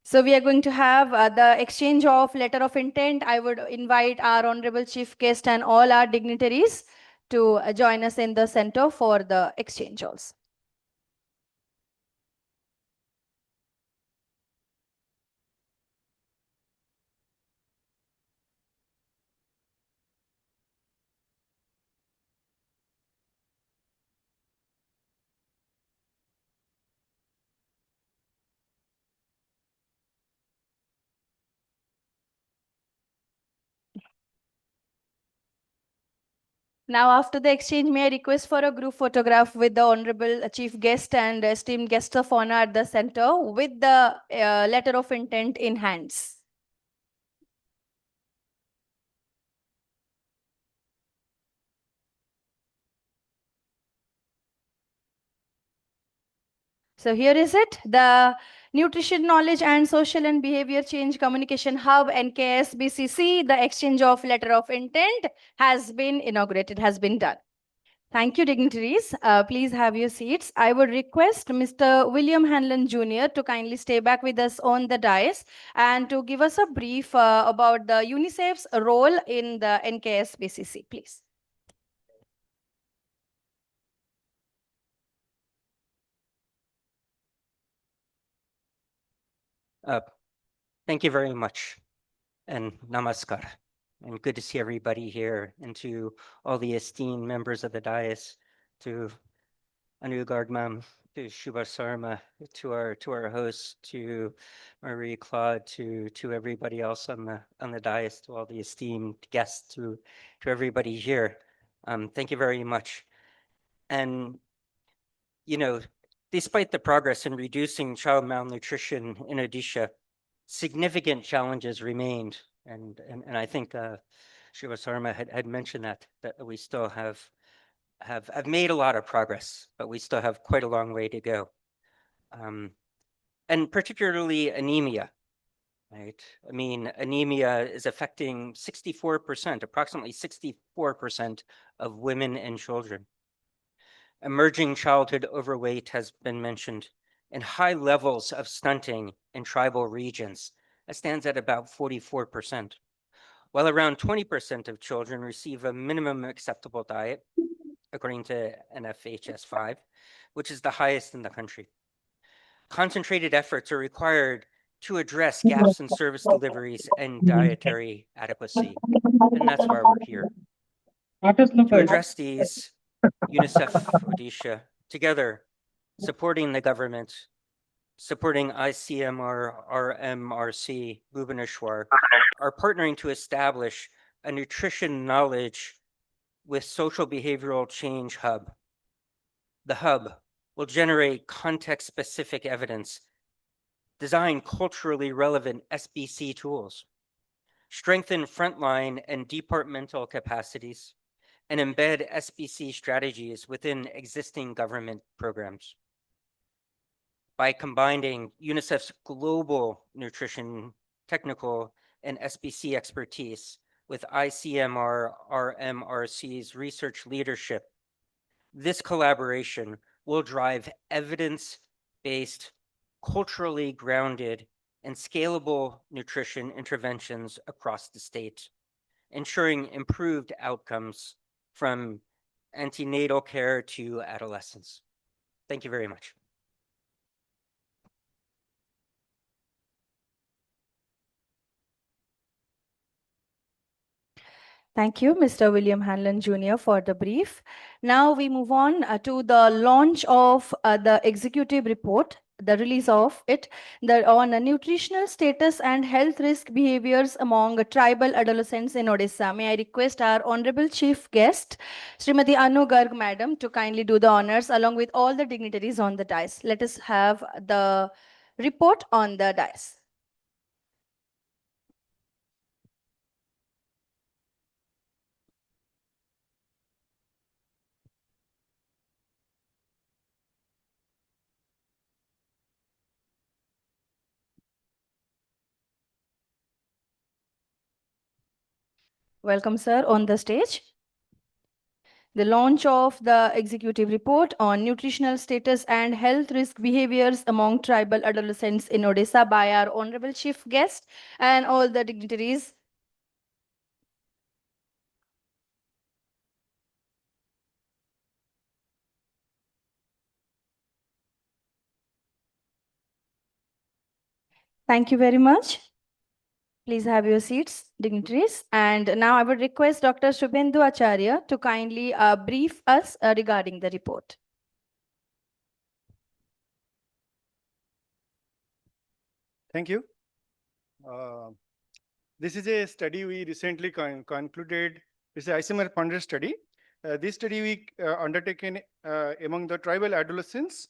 So we are going to have the exchange of letter of intent. I would invite our honorable chief guest and all our dignitaries to join us in the center for the exchange also. Now, after the exchange, may I request for a group photograph with the honorable chief guest and esteemed guest of honor at the center with the letter of intent in hands. So here is it, the Nutrition Knowledge and Social and Behavior Change Communication Hub, NKS-BCC, the exchange of letter of intent has been inaugurated, has been done. Thank you, dignitaries. Please have your seats. I would request Mr. William Hanlon Jr. to kindly stay back with us on the dais and to give us a brief about the UNICEF's role in the NKS-BCC, please. Thank you very much, and namaskar. And good to see everybody here, and to all the esteemed members of the dais, to Anugard Ma'am, to Shubha Sarma, to our hosts, to Marie Claude, to everybody else on the dais, to all the esteemed guests, to everybody here. Thank you very much. And you know, despite the progress in reducing child malnutrition in Odisha, significant challenges remained. And I think Shiva Sarma had mentioned that we still have made a lot of progress, but we still have quite a long way to go. And particularly anemia, right? I mean, anemia is affecting 64%, approximately 64% of women and children. Emerging childhood overweight has been mentioned, and high levels of stunting in tribal regions. That stands at about 44%, while around 20% of children receive a minimum acceptable diet, according to NFHS 5, which is the highest in the country. Concentrated efforts are required to address gaps in service deliveries and dietary adequacy, and that's why we're here. To address these, UNICEF Odisha, together, supporting the government, supporting ICMR, RMRC, Bhubaneswar, are partnering to establish a nutrition knowledge with social behavioral change hub. The hub will generate context-specific evidence, design culturally relevant SBC tools, strengthen frontline and departmental capacities, and embed SBC strategies within existing government programs. By combining UNICEF's global nutrition, technical, and SBC expertise with ICMR, RMRC's research leadership, this collaboration will drive evidence-based, culturally grounded, and scalable nutrition interventions across the state, ensuring improved outcomes from antenatal care to adolescence. Thank you very much. Thank you, Mr. William Hanlon Jr. for the brief. Now we move on to the launch of the executive report, the release of it, on nutritional status and health risk behaviors among tribal adolescents in Odisha. May I request our honorable chief guest, Srimati Anu Garg Madam, to kindly do the honors along with all the dignitaries on the dais. Let us have the report on the dais. Welcome, sir, on the stage. The launch of the executive report on nutritional status and health risk behaviors among tribal adolescents in Odisha by our honorable chief guest and all the dignitaries. Thank you very much. Please have your seats, dignitaries. And now I would request Dr. Subhendu Acharya to kindly brief us regarding the report. Thank you. This is a study we recently concluded. It's an ICMR funded study. This study we undertaken among the tribal adolescents,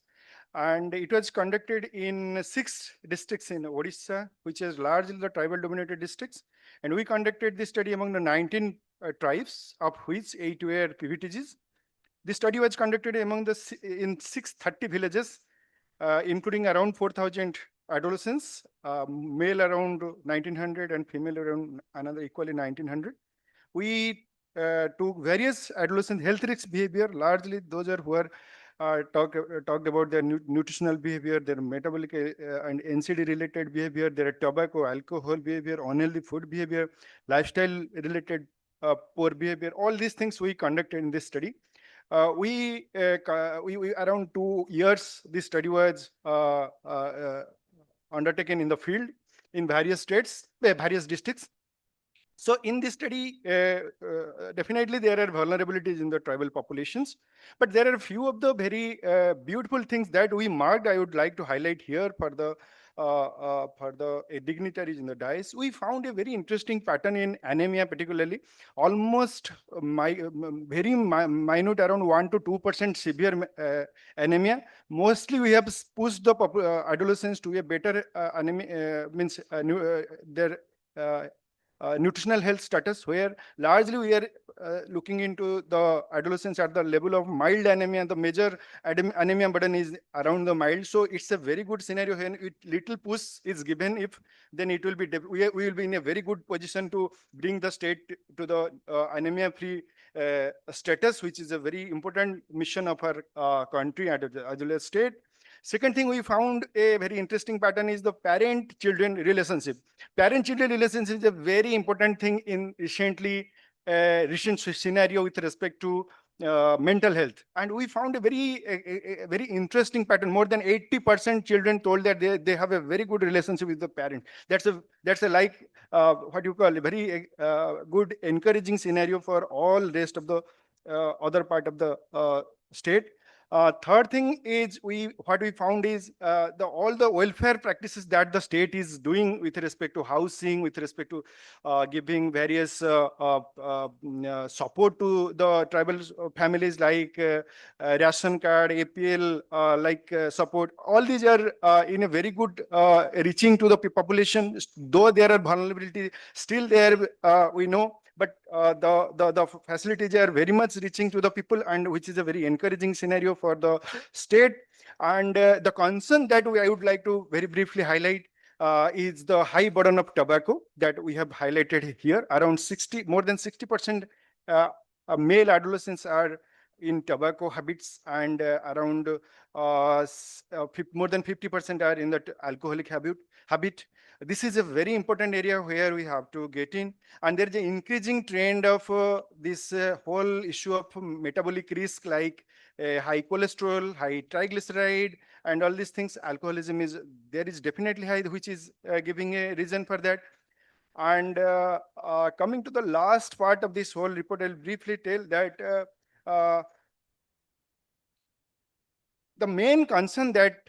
and it was conducted in 6 districts in Odisha, which is largely the tribal dominated districts. And we conducted this study among the 19 tribes, of which 8 were PVTGs. This study was conducted among in 630 villages, including around 4,000 adolescents, male around 1,900 and female around another equally 1,900. We took various adolescent health risk behavior, largely those are who are talked about their nutritional behavior, their metabolic and NCD related behavior, their tobacco, alcohol behavior, unhealthy food behavior, lifestyle related poor behavior. All these things we conducted in this study. We around 2 years, this study was undertaken in the field in various states, various districts. So in this study, definitely there are vulnerabilities in the tribal populations, but there are a few of the very beautiful things that we marked. I would like to highlight here for the for the dignitaries in the dais. We found a very interesting pattern in anemia, particularly almost very minute, around 1 to 2% severe anemia. Mostly we have pushed the adolescents to a better anemia, means their nutritional health status, where largely we are looking into the adolescents at the level of mild anemia. The major anemia burden is around the mild. So it's a very good scenario when little push is given. If then it will be, we will be in a very good position to bring the state to the anemia-free status, which is a very important mission of our country as well as state. Second thing we found a very interesting pattern is the parent-children relationship. Parent-children relationship is a very important thing in recent scenario with respect to mental health. And we found a very interesting pattern. More than 80% children told that they have a very good relationship with the parent. That's a like what you call a very good encouraging scenario for all rest of the other part of the state. Third thing is what we found is all the welfare practices that the state is doing with respect to housing, with respect to giving various support to the tribal families, like ration card, APL, support. All these are in a very good reaching to the population. Though there are vulnerability, still there we know. But the facilities are very much reaching to the people, and which is a very encouraging scenario for the state. And the concern that I would like to very briefly highlight is the high burden of tobacco that we have highlighted here. Around more than 60% male adolescents are in tobacco habits, and around more than 50% are in the alcoholic habit. This is a very important area where we have to get in. And there is an increasing trend of this whole issue of metabolic risk, like high cholesterol, high triglyceride, and all these things. Alcoholism is definitely high, which is giving a reason for that. And coming to the last part of this whole report, I'll briefly tell that the main concern that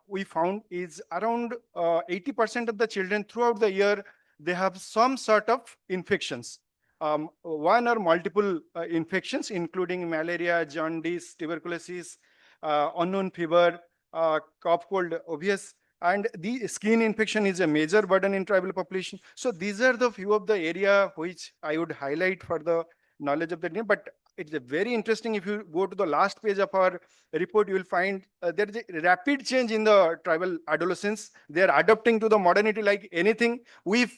we found is around 80% of the children throughout the year, they have some sort of infections. One or multiple infections, including malaria, jaundice, tuberculosis, unknown fever, cough, cold, obvious. And the skin infection is a major burden in tribal population. So these are the few of the area which I would highlight for the knowledge of the name. But it's a very interesting. If you go to the last page of our report, you will find there is a rapid change in the tribal adolescents. They are adapting to the modernity like anything. We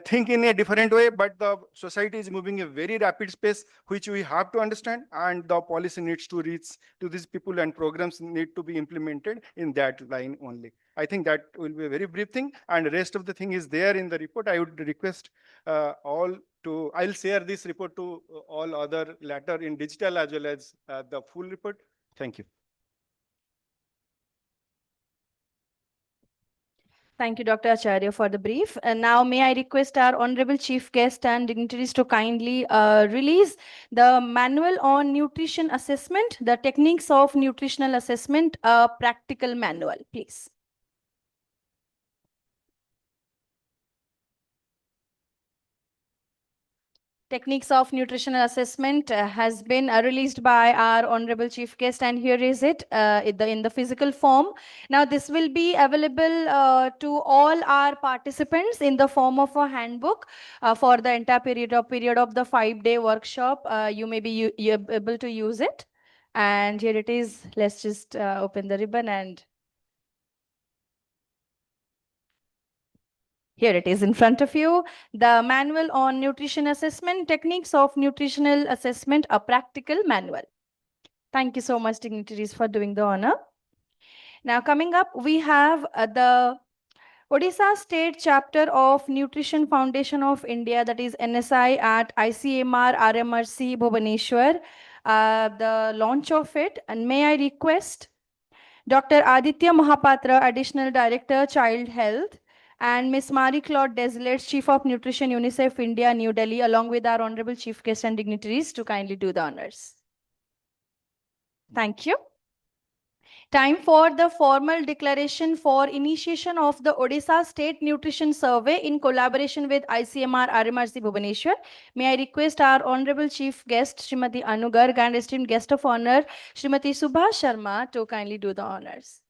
think in a different way, but the society is moving a very rapid pace, which we have to understand, and the policy needs to reach to these people, and programs need to be implemented in that line only. I think that will be a very brief thing, and the rest of the thing is there in the report. I would request all to, I'll share this report to all other later in digital as well as the full report. Thank you. Thank you, Dr. Acharya, for the brief. And now may I request our honorable chief guest and dignitaries to kindly release the manual on nutrition assessment, the techniques of nutritional assessment, a practical manual, please. Techniques of nutritional assessment has been released by our honorable chief guest, and here is it in the physical form. Now this will be available to all our participants in the form of a handbook for the entire period of the 5-day workshop. You may be able to use it, and here it is. Let's just open the ribbon, and here it is in front of you, the manual on nutrition assessment, techniques of nutritional assessment, a practical manual. Thank you so much, dignitaries, for doing the honor. Now coming up, we have the Odisha State Chapter of Nutrition Foundation of India, that is NSI at ICMR RMRC Bhubaneswar, the launch of it. And may I request Dr. Aditya Mahapatra, Additional Director, Child Health, and Ms. Marie-Claude Desilets, Chief of Nutrition, UNICEF India, New Delhi, along with our honorable chief guests and dignitaries, to kindly do the honors. Thank you. Time for the formal declaration for initiation of the Odisha State Nutrition Survey in collaboration with ICMR RMRC Bhubaneswar. May I request our Honorable Chief Guest, Srimati Anu Garg, and esteemed guest of honor, Srimati Subha Sharma, to kindly do the honors.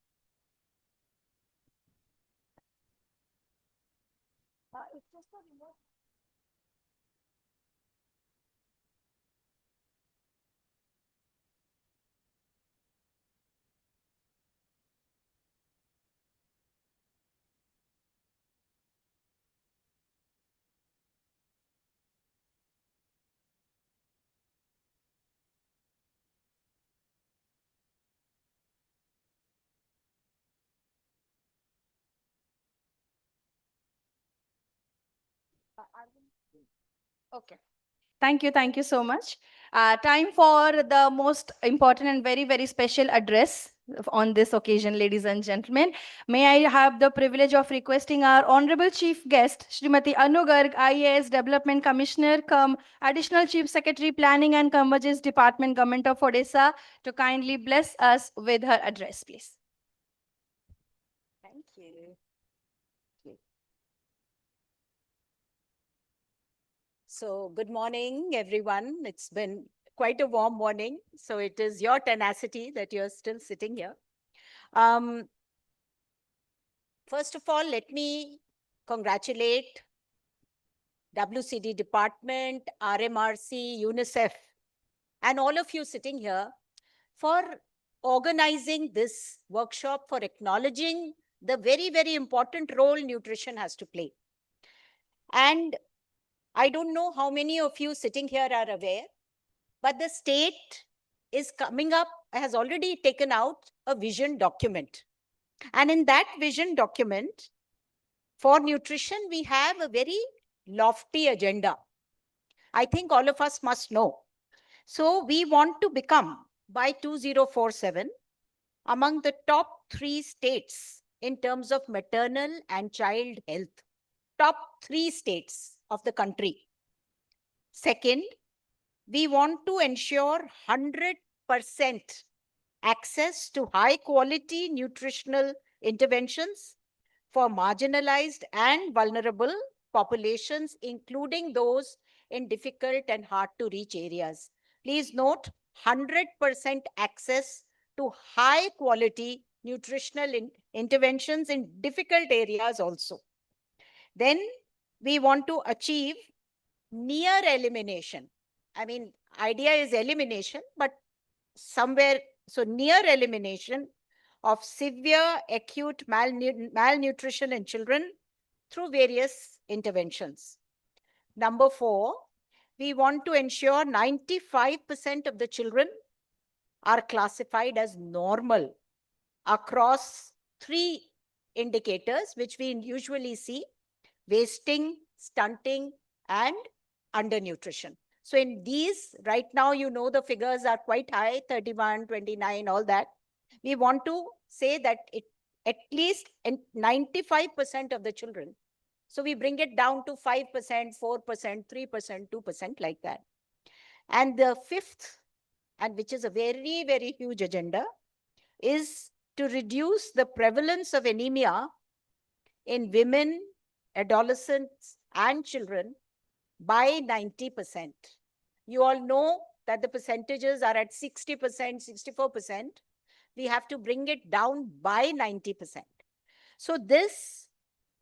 Okay. Thank you so much. Time for the most important and very, very special address on this occasion, ladies and gentlemen. May I have the privilege of requesting our Honorable Chief Guest, Srimati Anu Garg, IAS Development Commissioner, Additional Chief Secretary, Planning and Convergence Department, Government of Odisha, to kindly bless us with her address, please. Thank you. So good morning, everyone. It's been quite a warm morning. So it is your tenacity that you're still sitting here. First of all, let me congratulate WCD department, RMRC, UNICEF, and all of you sitting here for organizing this workshop, for acknowledging the very, very important role nutrition has to play. And I don't know how many of you sitting here are aware, but the state is coming up, has already taken out a vision document. And in that vision document, for nutrition, we have a very lofty agenda. I think all of us must know. So we want to become, by 2047, among the top 3 states in terms of maternal and child health. Top 3 states of the country. Second, we want to ensure 100% access to high quality nutritional interventions for marginalized and vulnerable populations, including those in difficult and hard to reach areas. Please note, 100% access to high quality nutritional interventions in difficult areas also. Then we want to achieve near elimination. I mean, idea is elimination, but somewhere, so near elimination of severe acute malnutrition in children through various interventions. Number 4, we want to ensure 95% of the children are classified as normal across 3 indicators, which we usually see: wasting, stunting, and undernutrition. So in these, right now, you know, the figures are quite high, 31, 29, all that. We want to say that it at least 95% of the children. So we bring it down to 5%, 4%, 3%, 2%, like that. And the 5th, and which is a very, very huge agenda, is to reduce the prevalence of anemia in women, adolescents, and children by 90%. You all know that the percentages are at 60%, 64%. We have to bring it down by 90%. So this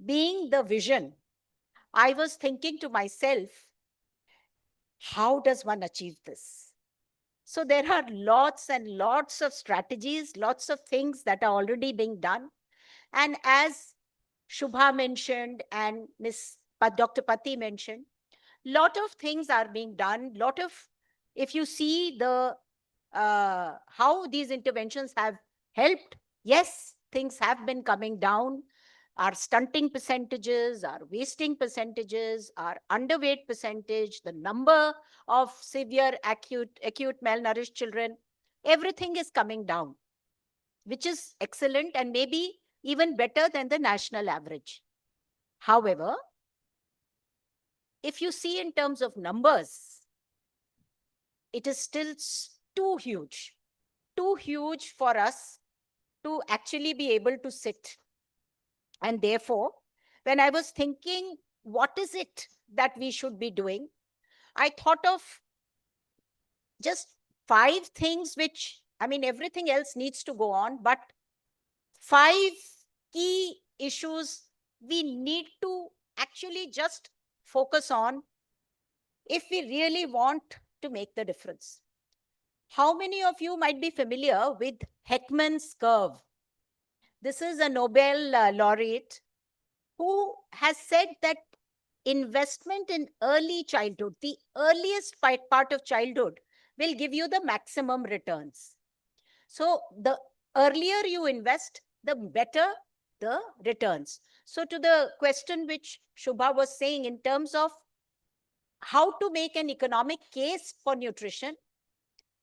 being the vision, I was thinking to myself, how does one achieve this? So there are lots and lots of strategies, lots of things that are already being done. And as Shubha mentioned and Dr. Pati mentioned, lot of things are being done. If you see the how these interventions have helped, yes, things have been coming down. Our stunting percentages, our wasting percentages, our underweight percentage, the number of severe acute malnourished children, everything is coming down, which is excellent and maybe even better than the national average. However, if you see in terms of numbers, it is still too huge for us to actually be able to sit. And therefore, when I was thinking, what is it that we should be doing? I thought of just 5 things which, I mean, everything else needs to go on, but 5 key issues we need to actually just focus on if we really want to make the difference. How many of you might be familiar with Heckman's curve? This is a Nobel laureate who has said that investment in early childhood, the earliest part of childhood, will give you the maximum returns. So the earlier you invest, the better the returns. So to the question which Shubha was saying in terms of how to make an economic case for nutrition,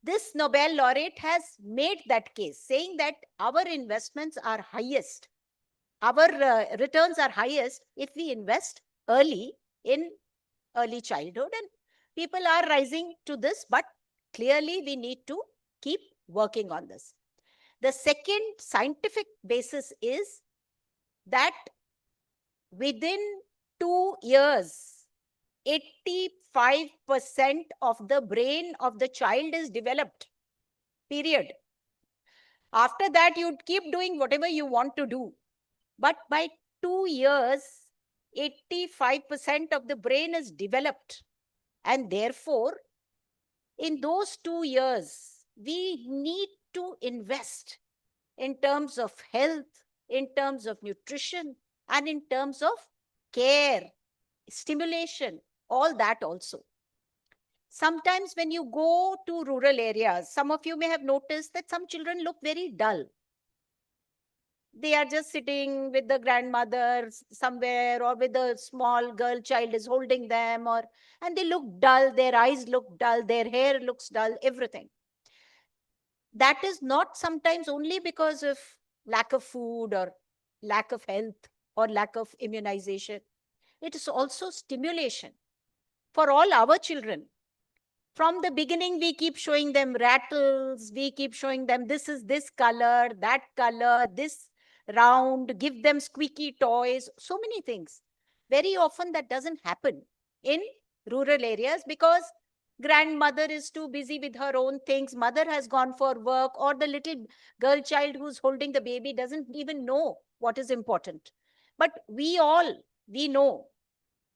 this Nobel laureate has made that case, saying that our investments are highest. Our returns are highest if we invest early in early childhood, and people are rising to this, but clearly we need to keep working on this. The second scientific basis is that within 2 years, 85% of the brain of the child is developed, period. After that, you'd keep doing whatever you want to do. But by 2 years, 85% of the brain is developed. And therefore, in those 2 years, we need to invest in terms of health, in terms of nutrition, and in terms of care, stimulation, all that also. Sometimes when you go to rural areas, some of you may have noticed that some children look very dull. They are just sitting with the grandmother somewhere, or with a small girl child is holding them, and they look dull, their eyes look dull, their hair looks dull, everything. That is not sometimes only because of lack of food or lack of health or lack of immunization. It is also stimulation. For all our children, from the beginning, we keep showing them rattles, we keep showing them this is this color, this round, give them squeaky toys, so many things. Very often that doesn't happen in rural areas because grandmother is too busy with her own things, mother has gone for work, or the little girl child who's holding the baby doesn't even know what is important. But we know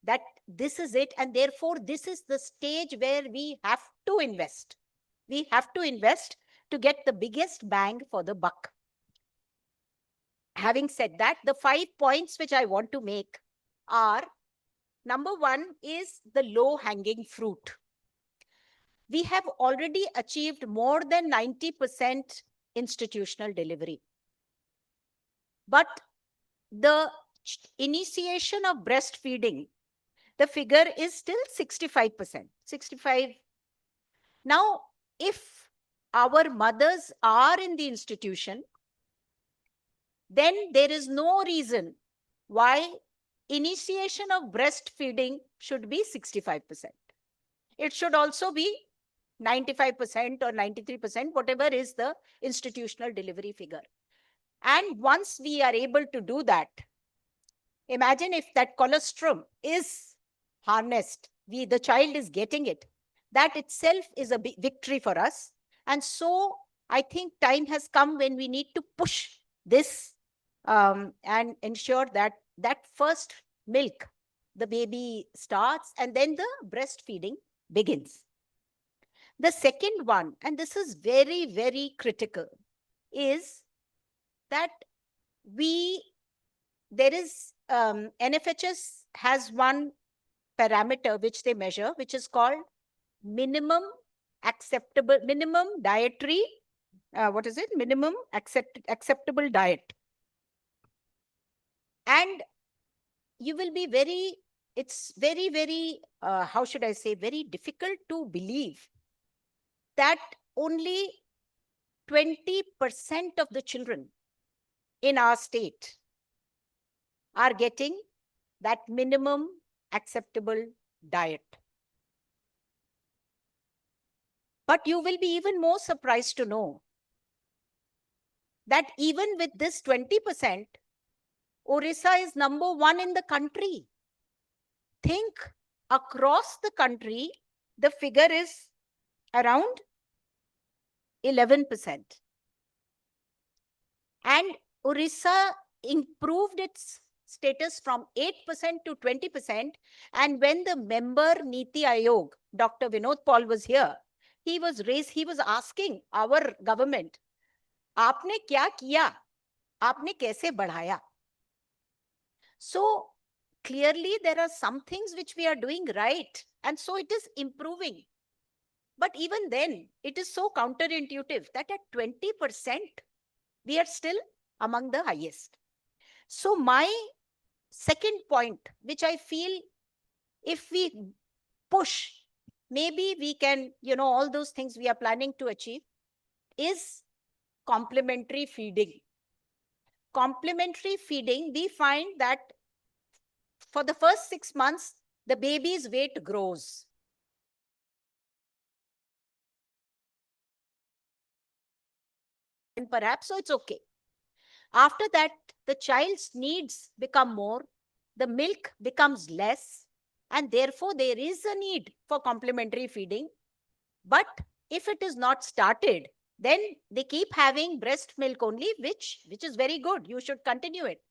that this is it, and therefore this is the stage where we have to invest. We have to invest to get the biggest bang for the buck. Having said that, the 5 points which I want to make are, number 1 is the low-hanging fruit. We have already achieved more than 90% institutional delivery. But the initiation of breastfeeding, the figure is still 65%. 65. Now, if our mothers are in the institution, then there is no reason why initiation of breastfeeding should be 65%. It should also be 95% or 93%, whatever is the institutional delivery figure. And once we are able to do that, imagine if that colostrum is harnessed, the child is getting it. That itself is a big victory for us. And so I think time has come when we need to push this and ensure that that first milk, the baby starts, and then the breastfeeding begins. The second one, and this is very, very critical, is that NFHS has one parameter which they measure, which is called minimum dietary, minimum acceptable diet. And you will be it's very, how should I say, very difficult to believe that only 20% of the children in our state are getting that minimum acceptable diet. But you will be even more surprised to know that even with this 20%, Orissa is #1 in the country. Think across the country, the figure is around 11%. And Orissa improved its status from 8% to 20%. And when the member Niti Aayog, Dr. Vinod Paul, was here, he was asking our government, आपने क्या किया? आपने कैसे बढ़ाया? So clearly there are some things which we are doing right, and so it is improving. But even then, it is so counterintuitive that at 20%, we are still among the highest. So my second point, which I feel if we push, maybe we can, all those things we are planning to achieve, is complementary feeding. Complementary feeding, we find that for the first 6 months, the baby's weight grows. And perhaps, so it's okay. After that, the child's needs become more, the milk becomes less, and therefore there is a need for complementary feeding. But if it is not started, then they keep having breast milk only, which is very good. You should continue it.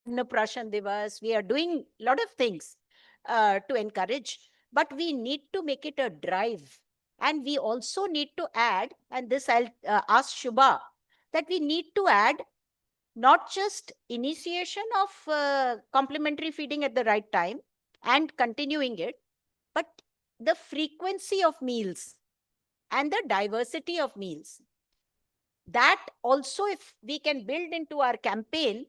Annaprashan Divas, we are doing a lot of things to encourage, but we need to make it a drive. And we also need to add, and this I'll ask Shubha, that we need to add not just initiation of complementary feeding at the right time and continuing it, but the frequency of meals and the diversity of meals. That also, if we can build into our campaign,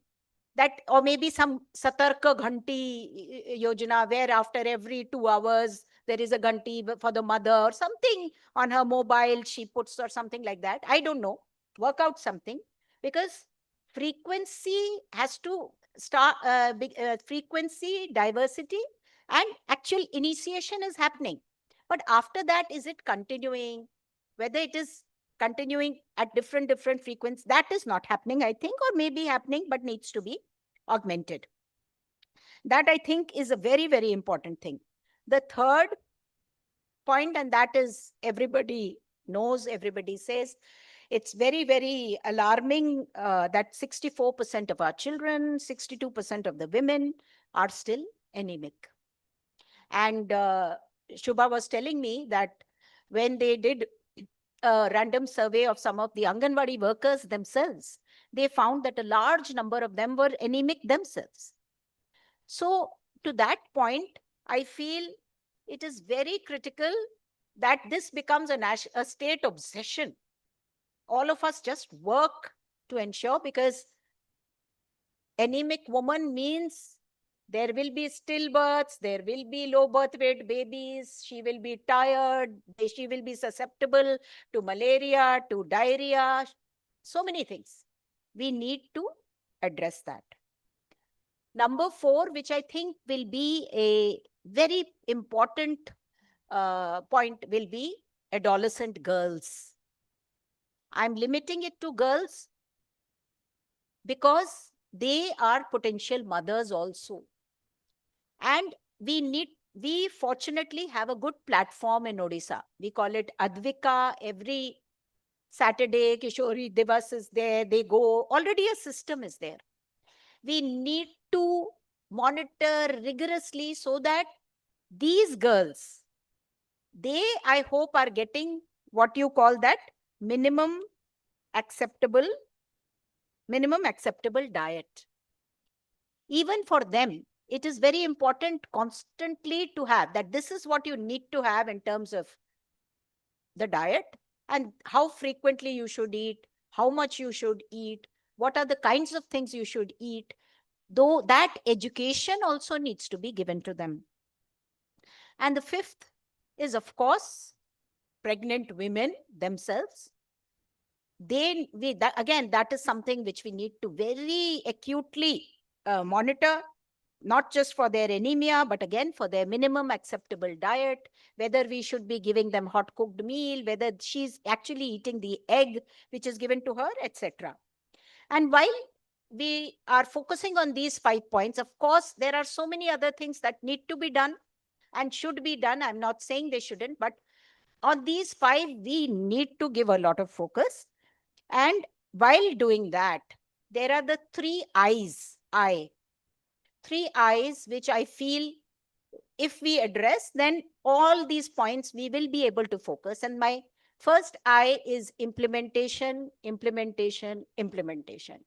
that, or maybe some Satarka Ghanti Yojana, where after every 2 hours, there is a Ghanti for the mother or something on her mobile she puts or something like that. I don't know. Work out something, because frequency has to start, frequency, diversity, and actual initiation is happening. But after that, is it continuing? Whether it is continuing at different frequencies, that is not happening, I think, or maybe happening, but needs to be augmented. That, I think, is a very, very important thing. The third point, and that is everybody knows, everybody says, it's very, very alarming that 64% of our children, 62% of the women are still anemic. And Shubha was telling me that when they did a random survey of some of the Anganwadi workers themselves, they found that a large number of them were anemic themselves. So to that point, I feel it is very critical that this becomes a state obsession. All of us just work to ensure, because anemic woman means there will be stillbirths, there will be low birth weight babies, she will be tired, she will be susceptible to malaria, to diarrhea, so many things. We need to address that. Number 4, which I think will be a very important point, will be adolescent girls. I'm limiting it to girls because they are potential mothers also. And we fortunately have a good platform in Odisha. We call it Advika. Every Saturday, Kishori Divas is there. They go, already a system is there. We need to monitor rigorously so that these girls, they, I hope, are getting what you call that minimum acceptable diet. Even for them, it is very important constantly to have that this is what you need to have in terms of the diet, and how frequently you should eat, how much you should eat, what are the kinds of things you should eat, though that education also needs to be given to them. And the 5th is, of course, pregnant women themselves. Again, that is something which we need to very acutely monitor. not just for their anemia, but again, for their minimum acceptable diet, whether we should be giving them hot cooked meal, whether she's actually eating the egg which is given to her, etc. And while we are focusing on these 5 points, of course, there are so many other things that need to be done and should be done. I'm not saying they shouldn't, but on these 5, we need to give a lot of focus. And while doing that, there are the 3 I's, three I's, which I feel if we address, then all these points we will be able to focus. And my first I is implementation, implementation, implementation.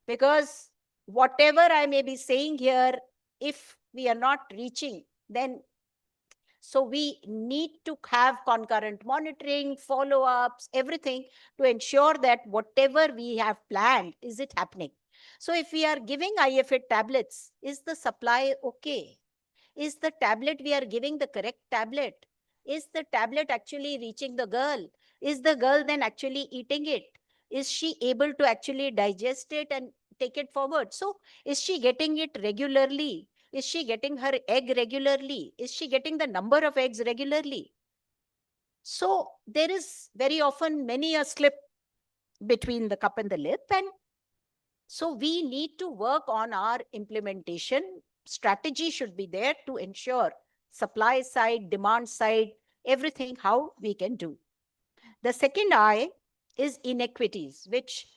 Because whatever I may be saying here, if we are not reaching, then so we need to have concurrent monitoring, follow-ups, everything to ensure that whatever we have planned, is it happening? So if we are giving IFA tablets, is the supply okay? Is the tablet we are giving the correct tablet? Is the tablet actually reaching the girl? Is the girl then actually eating it? Is she able to actually digest it and take it forward? So is she getting it regularly? Is she getting her egg regularly? Is she getting the number of eggs regularly? So there is very often many a slip between the cup and the lip. And so we need to work on our implementation. Strategy should be there to ensure supply side, demand side, everything how we can do. The second I is inequities, which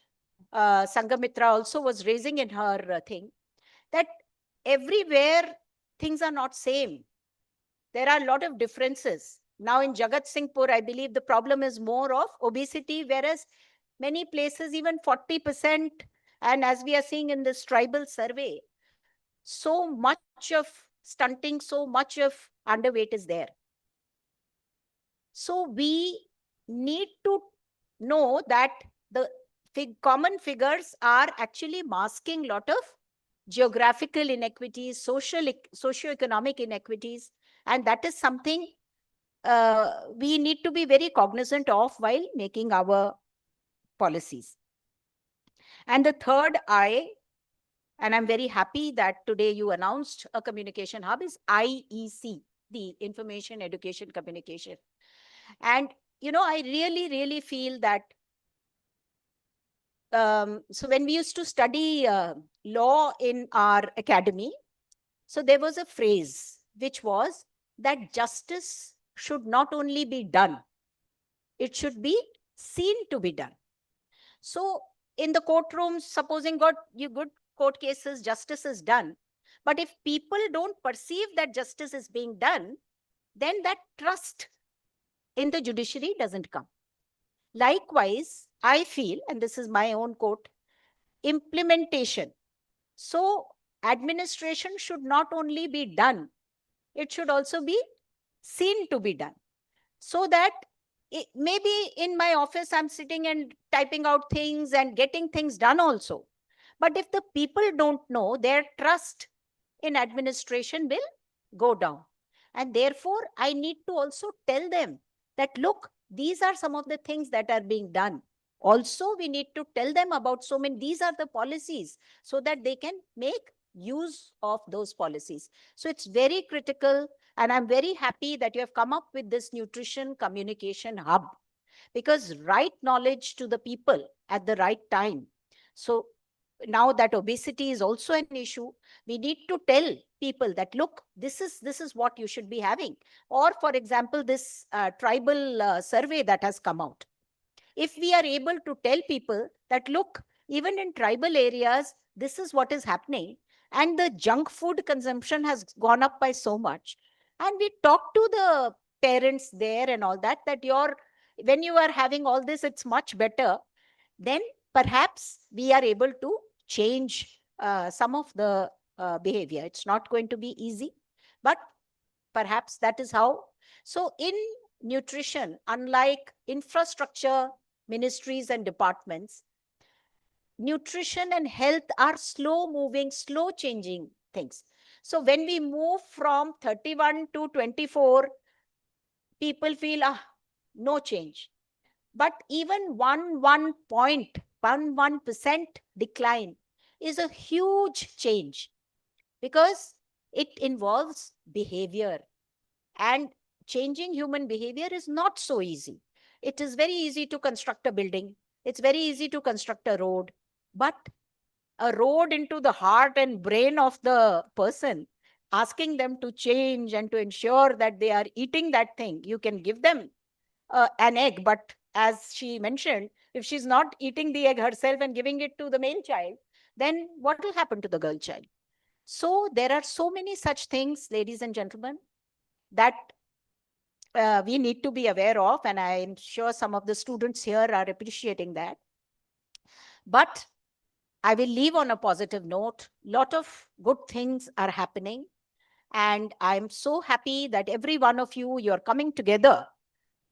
Sangamitra also was raising in her thing, that everywhere things are not same. There are a lot of differences. Now in Jagat Singhpur, I believe the problem is more of obesity, whereas many places even 40%, and as we are seeing in this tribal survey, so much of stunting, so much of underweight is there. So we need to know that the common figures are actually masking a lot of geographical inequities, socioeconomic inequities, and that is something we need to be very cognizant of while making our policies. And the third I, and I'm very happy that today you announced a communication hub, is IEC, the Information, Education, Communication. And, you know, I really, really feel that so when we used to study law in our academy, so there was a phrase which was that justice should not only be done, it should be seen to be done. So in the courtrooms, supposing good court cases, justice is done. But if people don't perceive that justice is being done, then that trust in the judiciary doesn't come. Likewise, I feel, and this is my own quote, implementation. So administration should not only be done, it should also be seen to be done. So that maybe in my office, I'm sitting and typing out things and getting things done also. But if the people don't know, their trust in administration will go down. And therefore, I need to also tell them that, look, these are some of the things that are being done. Also, we need to tell them about so many, these are the policies, so that they can make use of those policies. So it's very critical. And I'm very happy that you have come up with this nutrition communication hub, because right knowledge to the people at the right time. So now that obesity is also an issue, we need to tell people that, look, this is what you should be having. Or for example, this tribal survey that has come out. If we are able to tell people that, look, even in tribal areas, this is what is happening, and the junk food consumption has gone up by so much. And we talk to the parents there and all that, that when you are having all this, it's much better. Then perhaps we are able to change some of the behavior. It's not going to be easy, but perhaps that is how. So in nutrition, unlike infrastructure ministries and departments, nutrition and health are slow moving, slow changing things. So when we move from 31 to 24, people feel, no change. But even 1% decline is a huge change. because it involves behavior, and changing human behavior is not so easy. It is very easy to construct a building. It's very easy to construct a road, but a road into the heart and brain of the person, asking them to change and to ensure that they are eating that thing. You can give them an egg, but as she mentioned, if she's not eating the egg herself and giving it to the male child, then what will happen to the girl child? So there are so many such things, ladies and gentlemen, that we need to be aware of, and I'm sure some of the students here are appreciating that. But I will leave on a positive note. Lot of good things are happening, and I'm so happy that every one of you, you're coming together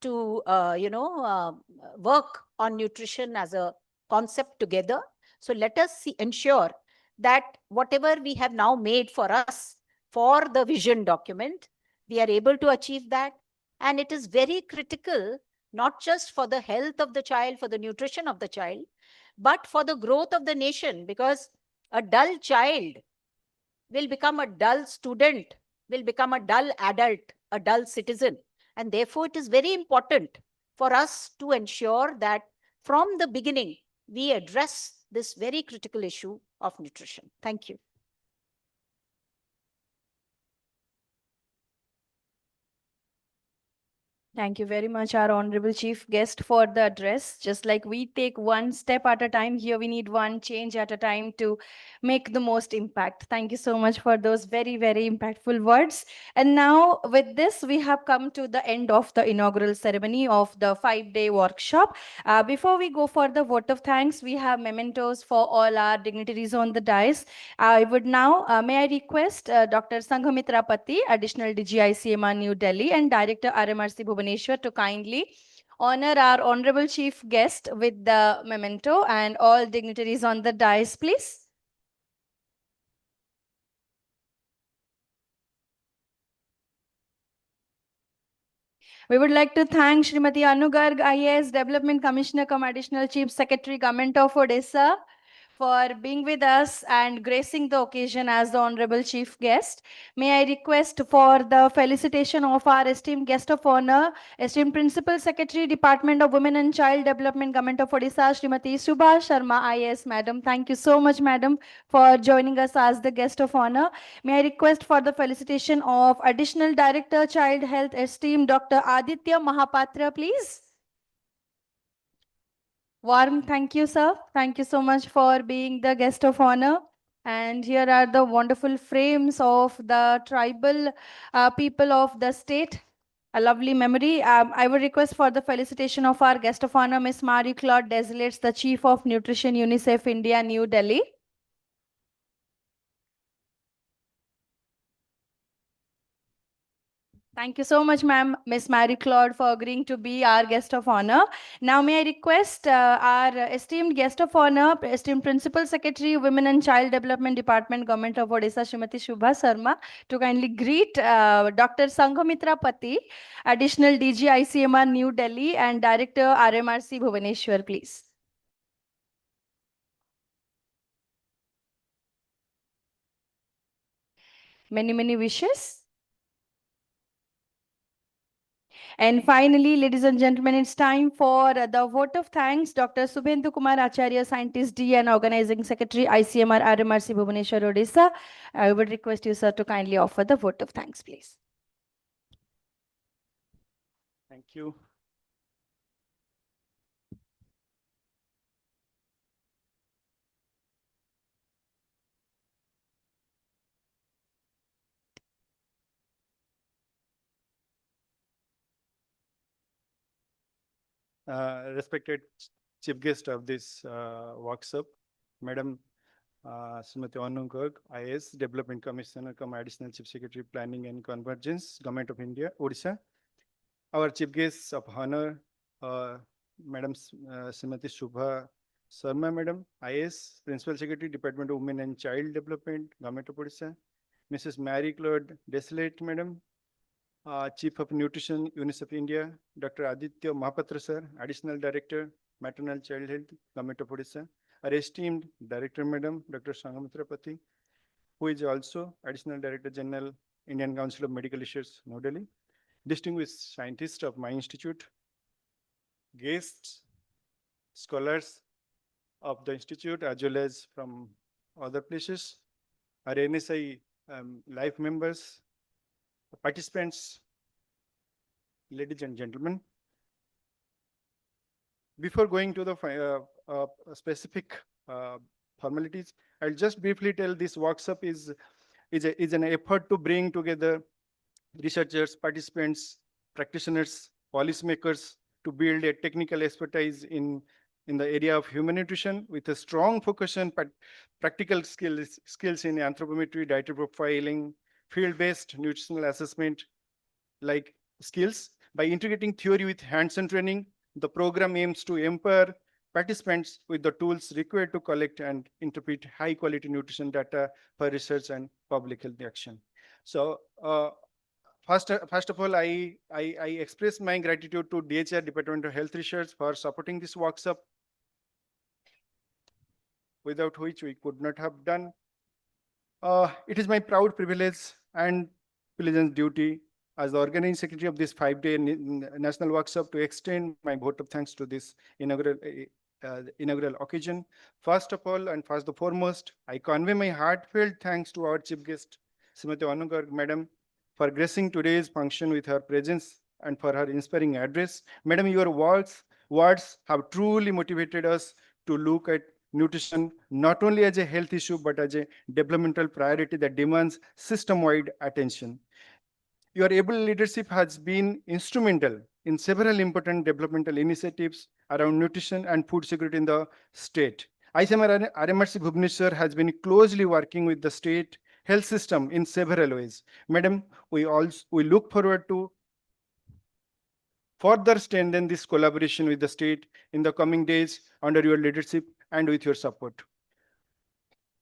to work on nutrition as a concept together. So let us ensure that whatever we have now made for us for the vision document, we are able to achieve that. And it is very critical, not just for the health of the child, for the nutrition of the child, but for the growth of the nation, because a dull child will become a dull student, will become a dull adult, a dull citizen. And therefore, it is very important for us to ensure that from the beginning, we address this very critical issue of nutrition. Thank you. Thank you very much, our Honorable Chief Guest, for the address. Just like we take one step at a time, here we need one change at a time to make the most impact. Thank you so much for those very, very impactful words. And now with this, we have come to the end of the inaugural ceremony of the 5-day workshop. Before we go for the vote of thanks, we have mementos for all our dignitaries on the dais. I would now, may I request Dr. Sanghamitra Pati, Additional DG ICMR New Delhi and Director RMRC Bhubaneswar to kindly honor our Honorable Chief Guest with the memento, and all dignitaries on the dais, please. We would like to thank Srimati Anu Garg, IAS Development Commissioner cum Additional Chief Secretary, Government of Odisha, for being with us and gracing the occasion as the Honorable Chief Guest. May I request for the felicitation of our esteemed guest of honor, esteemed Principal Secretary, Department of Women and Child Development, Government of Odisha, Srimati Subha Sharma, IAS. Madam, thank you so much, Madam, for joining us as the guest of honor. May I request for the felicitation of Additional Director, Child Health, esteemed Dr. Aditya Mahapatra, please. Warm thank you, sir. Thank you so much for being the guest of honor. And here are the wonderful frames of the tribal people of the state. A lovely memory. I would request for the felicitation of our guest of honor, Miss Marie Claude Desolates, the Chief of Nutrition, UNICEF India, New Delhi. Thank you so much, ma'am, Miss Marie Claude, for agreeing to be our guest of honor. Now, may I request our esteemed guest of honor, esteemed Principal Secretary, Women and Child Development Department, Government of Odisha, Srimati Shubha Sharma, to kindly greet Dr. Sanghamitra Pati, Additional DG ICMR New Delhi, and Director RMRC Bhubaneswar, please. Many, many wishes. And finally, ladies and gentlemen, it's time for the vote of thanks. Dr. Subhendu Kumar Acharya, Scientist D and Organizing Secretary, ICMR RMRC Bhubaneswar, Odisha. I would request you, sir, to kindly offer the vote of thanks, please. Thank you. Respected chief guest of this workshop, Madam Srimati Anu Garg, IAS Development Commissioner, come Additional Chief Secretary, Planning and Convergence, Government of India, Odisha. Our chief guests of honor, Madam Srimati Shubha Sharma, Madam, IAS Principal Secretary, Department of Women and Child Development, Government of Odisha. Mrs. Marie Claude Desolate, Madam, Chief of Nutrition, UNICEF India, Dr. Aditya Mahapatra, sir, Additional Director, Maternal Child Health, Government of Odisha. Our esteemed Director, Madam, Dr. Sanghamitra Pati, who is also Additional Director General, Indian Council of Medical Research, New Delhi, distinguished scientists of my institute, guests, scholars of the institute, as well as from other places, our NSI life members, participants, ladies and gentlemen. Before going to the specific formalities, I'll just briefly tell this workshop is an effort to bring together researchers, participants, practitioners, policymakers to build a technical expertise in the area of human nutrition with a strong focus on practical skills in anthropometry, dietary profiling, field-based nutritional assessment like skills. By integrating theory with hands-on training, the program aims to empower participants with the tools required to collect and interpret high-quality nutrition data for research and public health action. So, first of all, I express my gratitude to DHR, Department of Health Research, for supporting this workshop, without which we could not have done. It is my proud privilege and pleasant duty as the organizing secretary of this 5-day national workshop to extend my vote of thanks to this inaugural occasion. First of all, and first and foremost, I convey my heartfelt thanks to our chief guest, Srimati Anu Garg, Madam, for gracing today's function with her presence and for her inspiring address. Madam, your words have truly motivated us to look at nutrition not only as a health issue, but as a developmental priority that demands system-wide attention. Your able leadership has been instrumental in several important developmental initiatives around nutrition and food security in the state. ICMR RMRC Bhubaneswar has been closely working with the state health system in several ways. Madam, we look forward to further strengthen this collaboration with the state in the coming days under your leadership and with your support.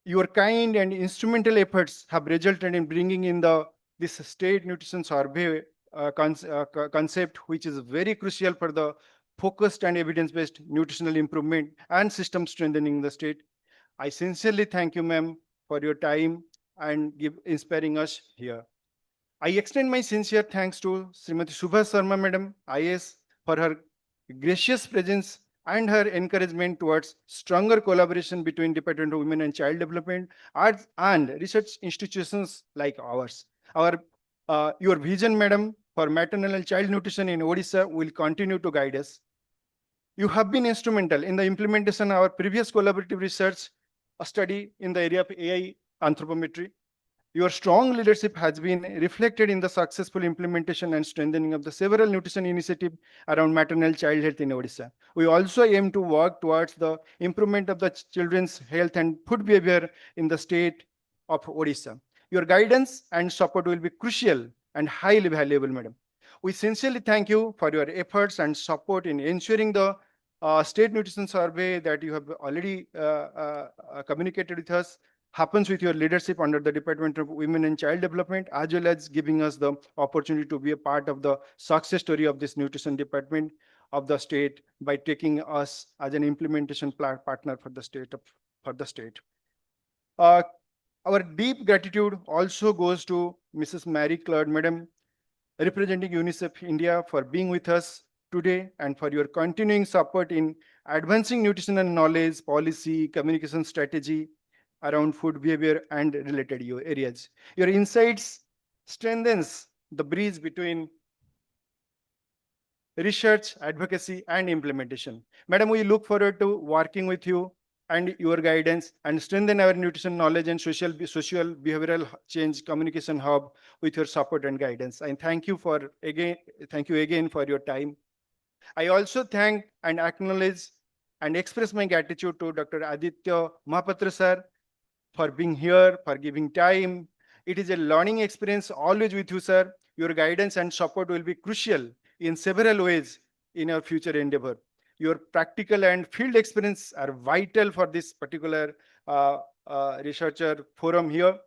Your kind and instrumental efforts have resulted in bringing in this state nutrition survey concept, which is very crucial for the focused and evidence-based nutritional improvement and system strengthening in the state. I sincerely thank you, ma'am, for your time and inspiring us here. I extend my sincere thanks to Srimati Subha Sharma, Madam, IS, for her gracious presence and her encouragement towards stronger collaboration between Department of Women and Child Development and research institutions like ours. Your vision, Madam, for maternal and child nutrition in Odisha will continue to guide us. You have been instrumental in the implementation of our previous collaborative research study in the area of AI anthropometry. Your strong leadership has been reflected in the successful implementation and strengthening of the several nutrition initiatives around maternal child health in Odisha. We also aim to work towards the improvement of the children's health and food behavior in the state of Odisha. Your guidance and support will be crucial and highly valuable, Madam. We sincerely thank you for your efforts and support in ensuring the state nutrition survey that you have already communicated with us happens with your leadership under the Department of Women and Child Development, as well as giving us the opportunity to be a part of the success story of this nutrition department of the state by taking us as an implementation partner for the state. Our deep gratitude also goes to Mrs. Mary Claude, Madam, representing UNICEF India, for being with us today and for your continuing support in advancing nutritional knowledge, policy, communication strategy around food behavior and related areas. Your insights strengthens the bridge between research, advocacy, and implementation. Madam, we look forward to working with you and your guidance and strengthen our nutrition knowledge and social behavioral change communication hub with your support and guidance. And thank you again for your time. I also thank and acknowledge and express my gratitude to Dr. Aditya Mahapatra sir for being here, for giving time. It is a learning experience always with you, sir. Your guidance and support will be crucial in several ways in our future endeavor. Your practical and field experience are vital for this particular researcher forum here.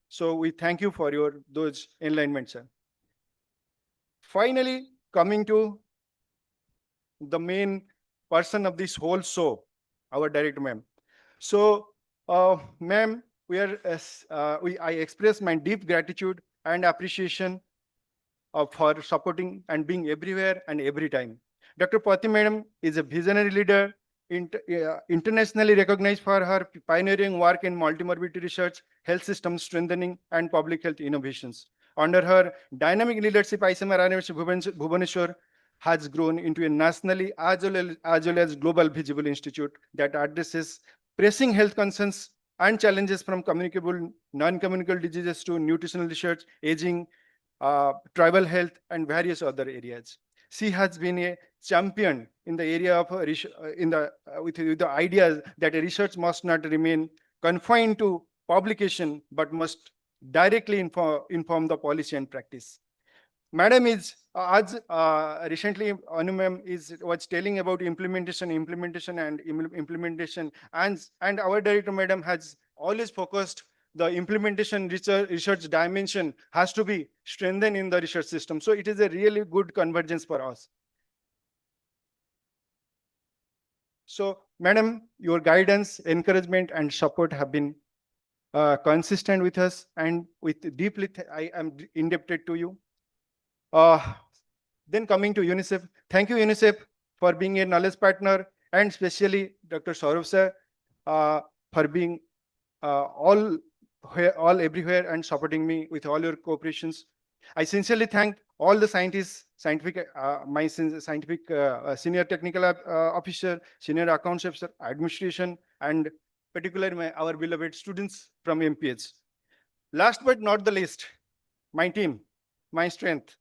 So we thank you for those enlightenments, sir. Finally, coming to the main person of this whole show, our director, ma'am. So, ma'am, I express my deep gratitude and appreciation for supporting and being everywhere and every time. Dr. Pati Madam is a visionary leader, internationally recognized for her pioneering work in multimorbidity research, health system strengthening, and public health innovations. Under her dynamic leadership, ICMR Bhubaneswar has grown into a nationally as well as global visible institute that addresses pressing health concerns and challenges from communicable, non-communicable diseases to nutritional research, aging, tribal health, and various other areas. She has been a champion in the area of with the ideas that a research must not remain confined to publication, but must directly inform the policy and practice. Madam is as recently Anu ma'am was telling about implementation, and our director madam has always focused the implementation research dimension has to be strengthened in the research system. So it is a really good convergence for us. So madam, your guidance, encouragement, and support have been consistent with us, and with deeply I am indebted to you. Then coming to UNICEF, thank you UNICEF for being a knowledge partner, and especially Dr. Saurav sir for being all everywhere and supporting me with all your cooperations. I sincerely thank all the scientists, my scientific senior technical officer, senior accounts officer, administration, and particularly our beloved students from MPH. Last but not the least, my team, my strength.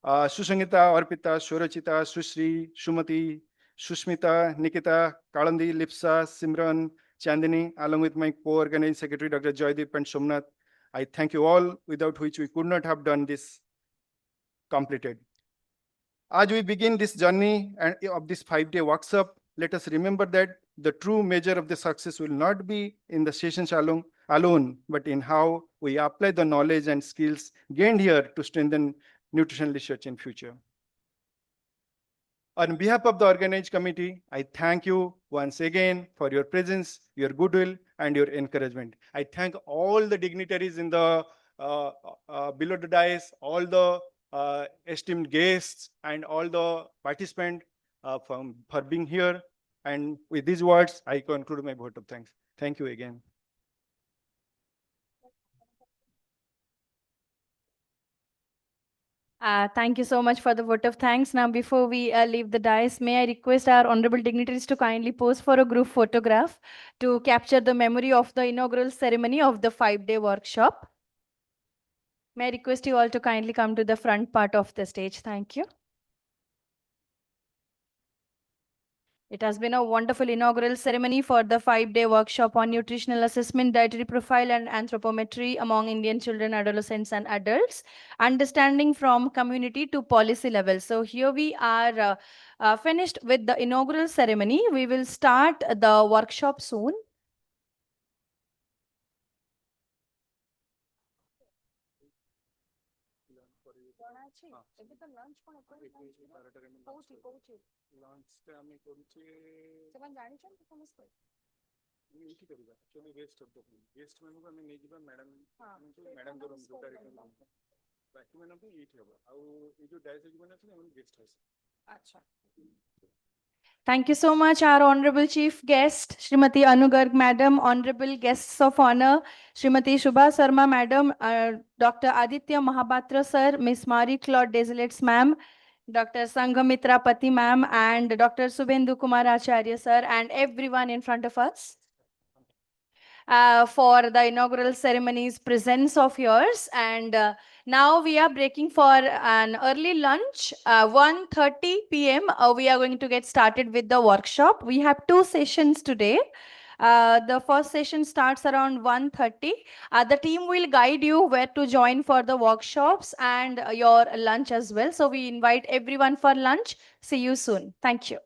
Susangita, Arpita, Shorachita, Sushri, Shumati, Sushmita, Nikita, Kalandi, Lipsa, Simran, Chandini, along with my co-organizing secretary, Dr. Joydeep and Somnath. I thank you all, without which we could not have done this completed. As we begin this journey of this 5-day workshop, let us remember that the true measure of the success will not be in the sessions alone, but in how we apply the knowledge and skills gained here to strengthen nutrition research in future. On behalf of the organized committee, I thank you once again for your presence, your goodwill, and your encouragement. I thank all the dignitaries in the below the dais, all the esteemed guests, and all the participants for being here. And with these words, I conclude my vote of thanks. Thank you again. Thank you so much for the vote of thanks. Now, before we leave the dais, may I request our honorable dignitaries to kindly pose for a group photograph to capture the memory of the inaugural ceremony of the 5-day workshop. May I request you all to kindly come to the front part of the stage. Thank you. It has been a wonderful inaugural ceremony for the 5-day workshop on nutritional assessment, dietary profile, and anthropometry among Indian children, adolescents, and adults, understanding from community to policy level. So here we are finished with the inaugural ceremony. We will start the workshop soon. Thank you so much, our Honorable Chief Guest, Srimati Anu Garg Madam, Honorable Guests of Honor, Srimati Shubha Sarma Madam, Dr. Aditya Mahabatra Sir, Miss Marie Claude Desolates Ma'am, Dr. Sanghamitra Pati Ma'am, and Dr. Subhendu Kumar Acharya Sir, and everyone in front of us. For the inaugural ceremony's presence of yours. And now we are breaking for an early lunch. 1:30 p.m. We are going to get started with the workshop. We have 2 sessions today. The first session starts around 1:30. The team will guide you where to join for the workshops and your lunch as well. So we invite everyone for lunch. See you soon. Thank you.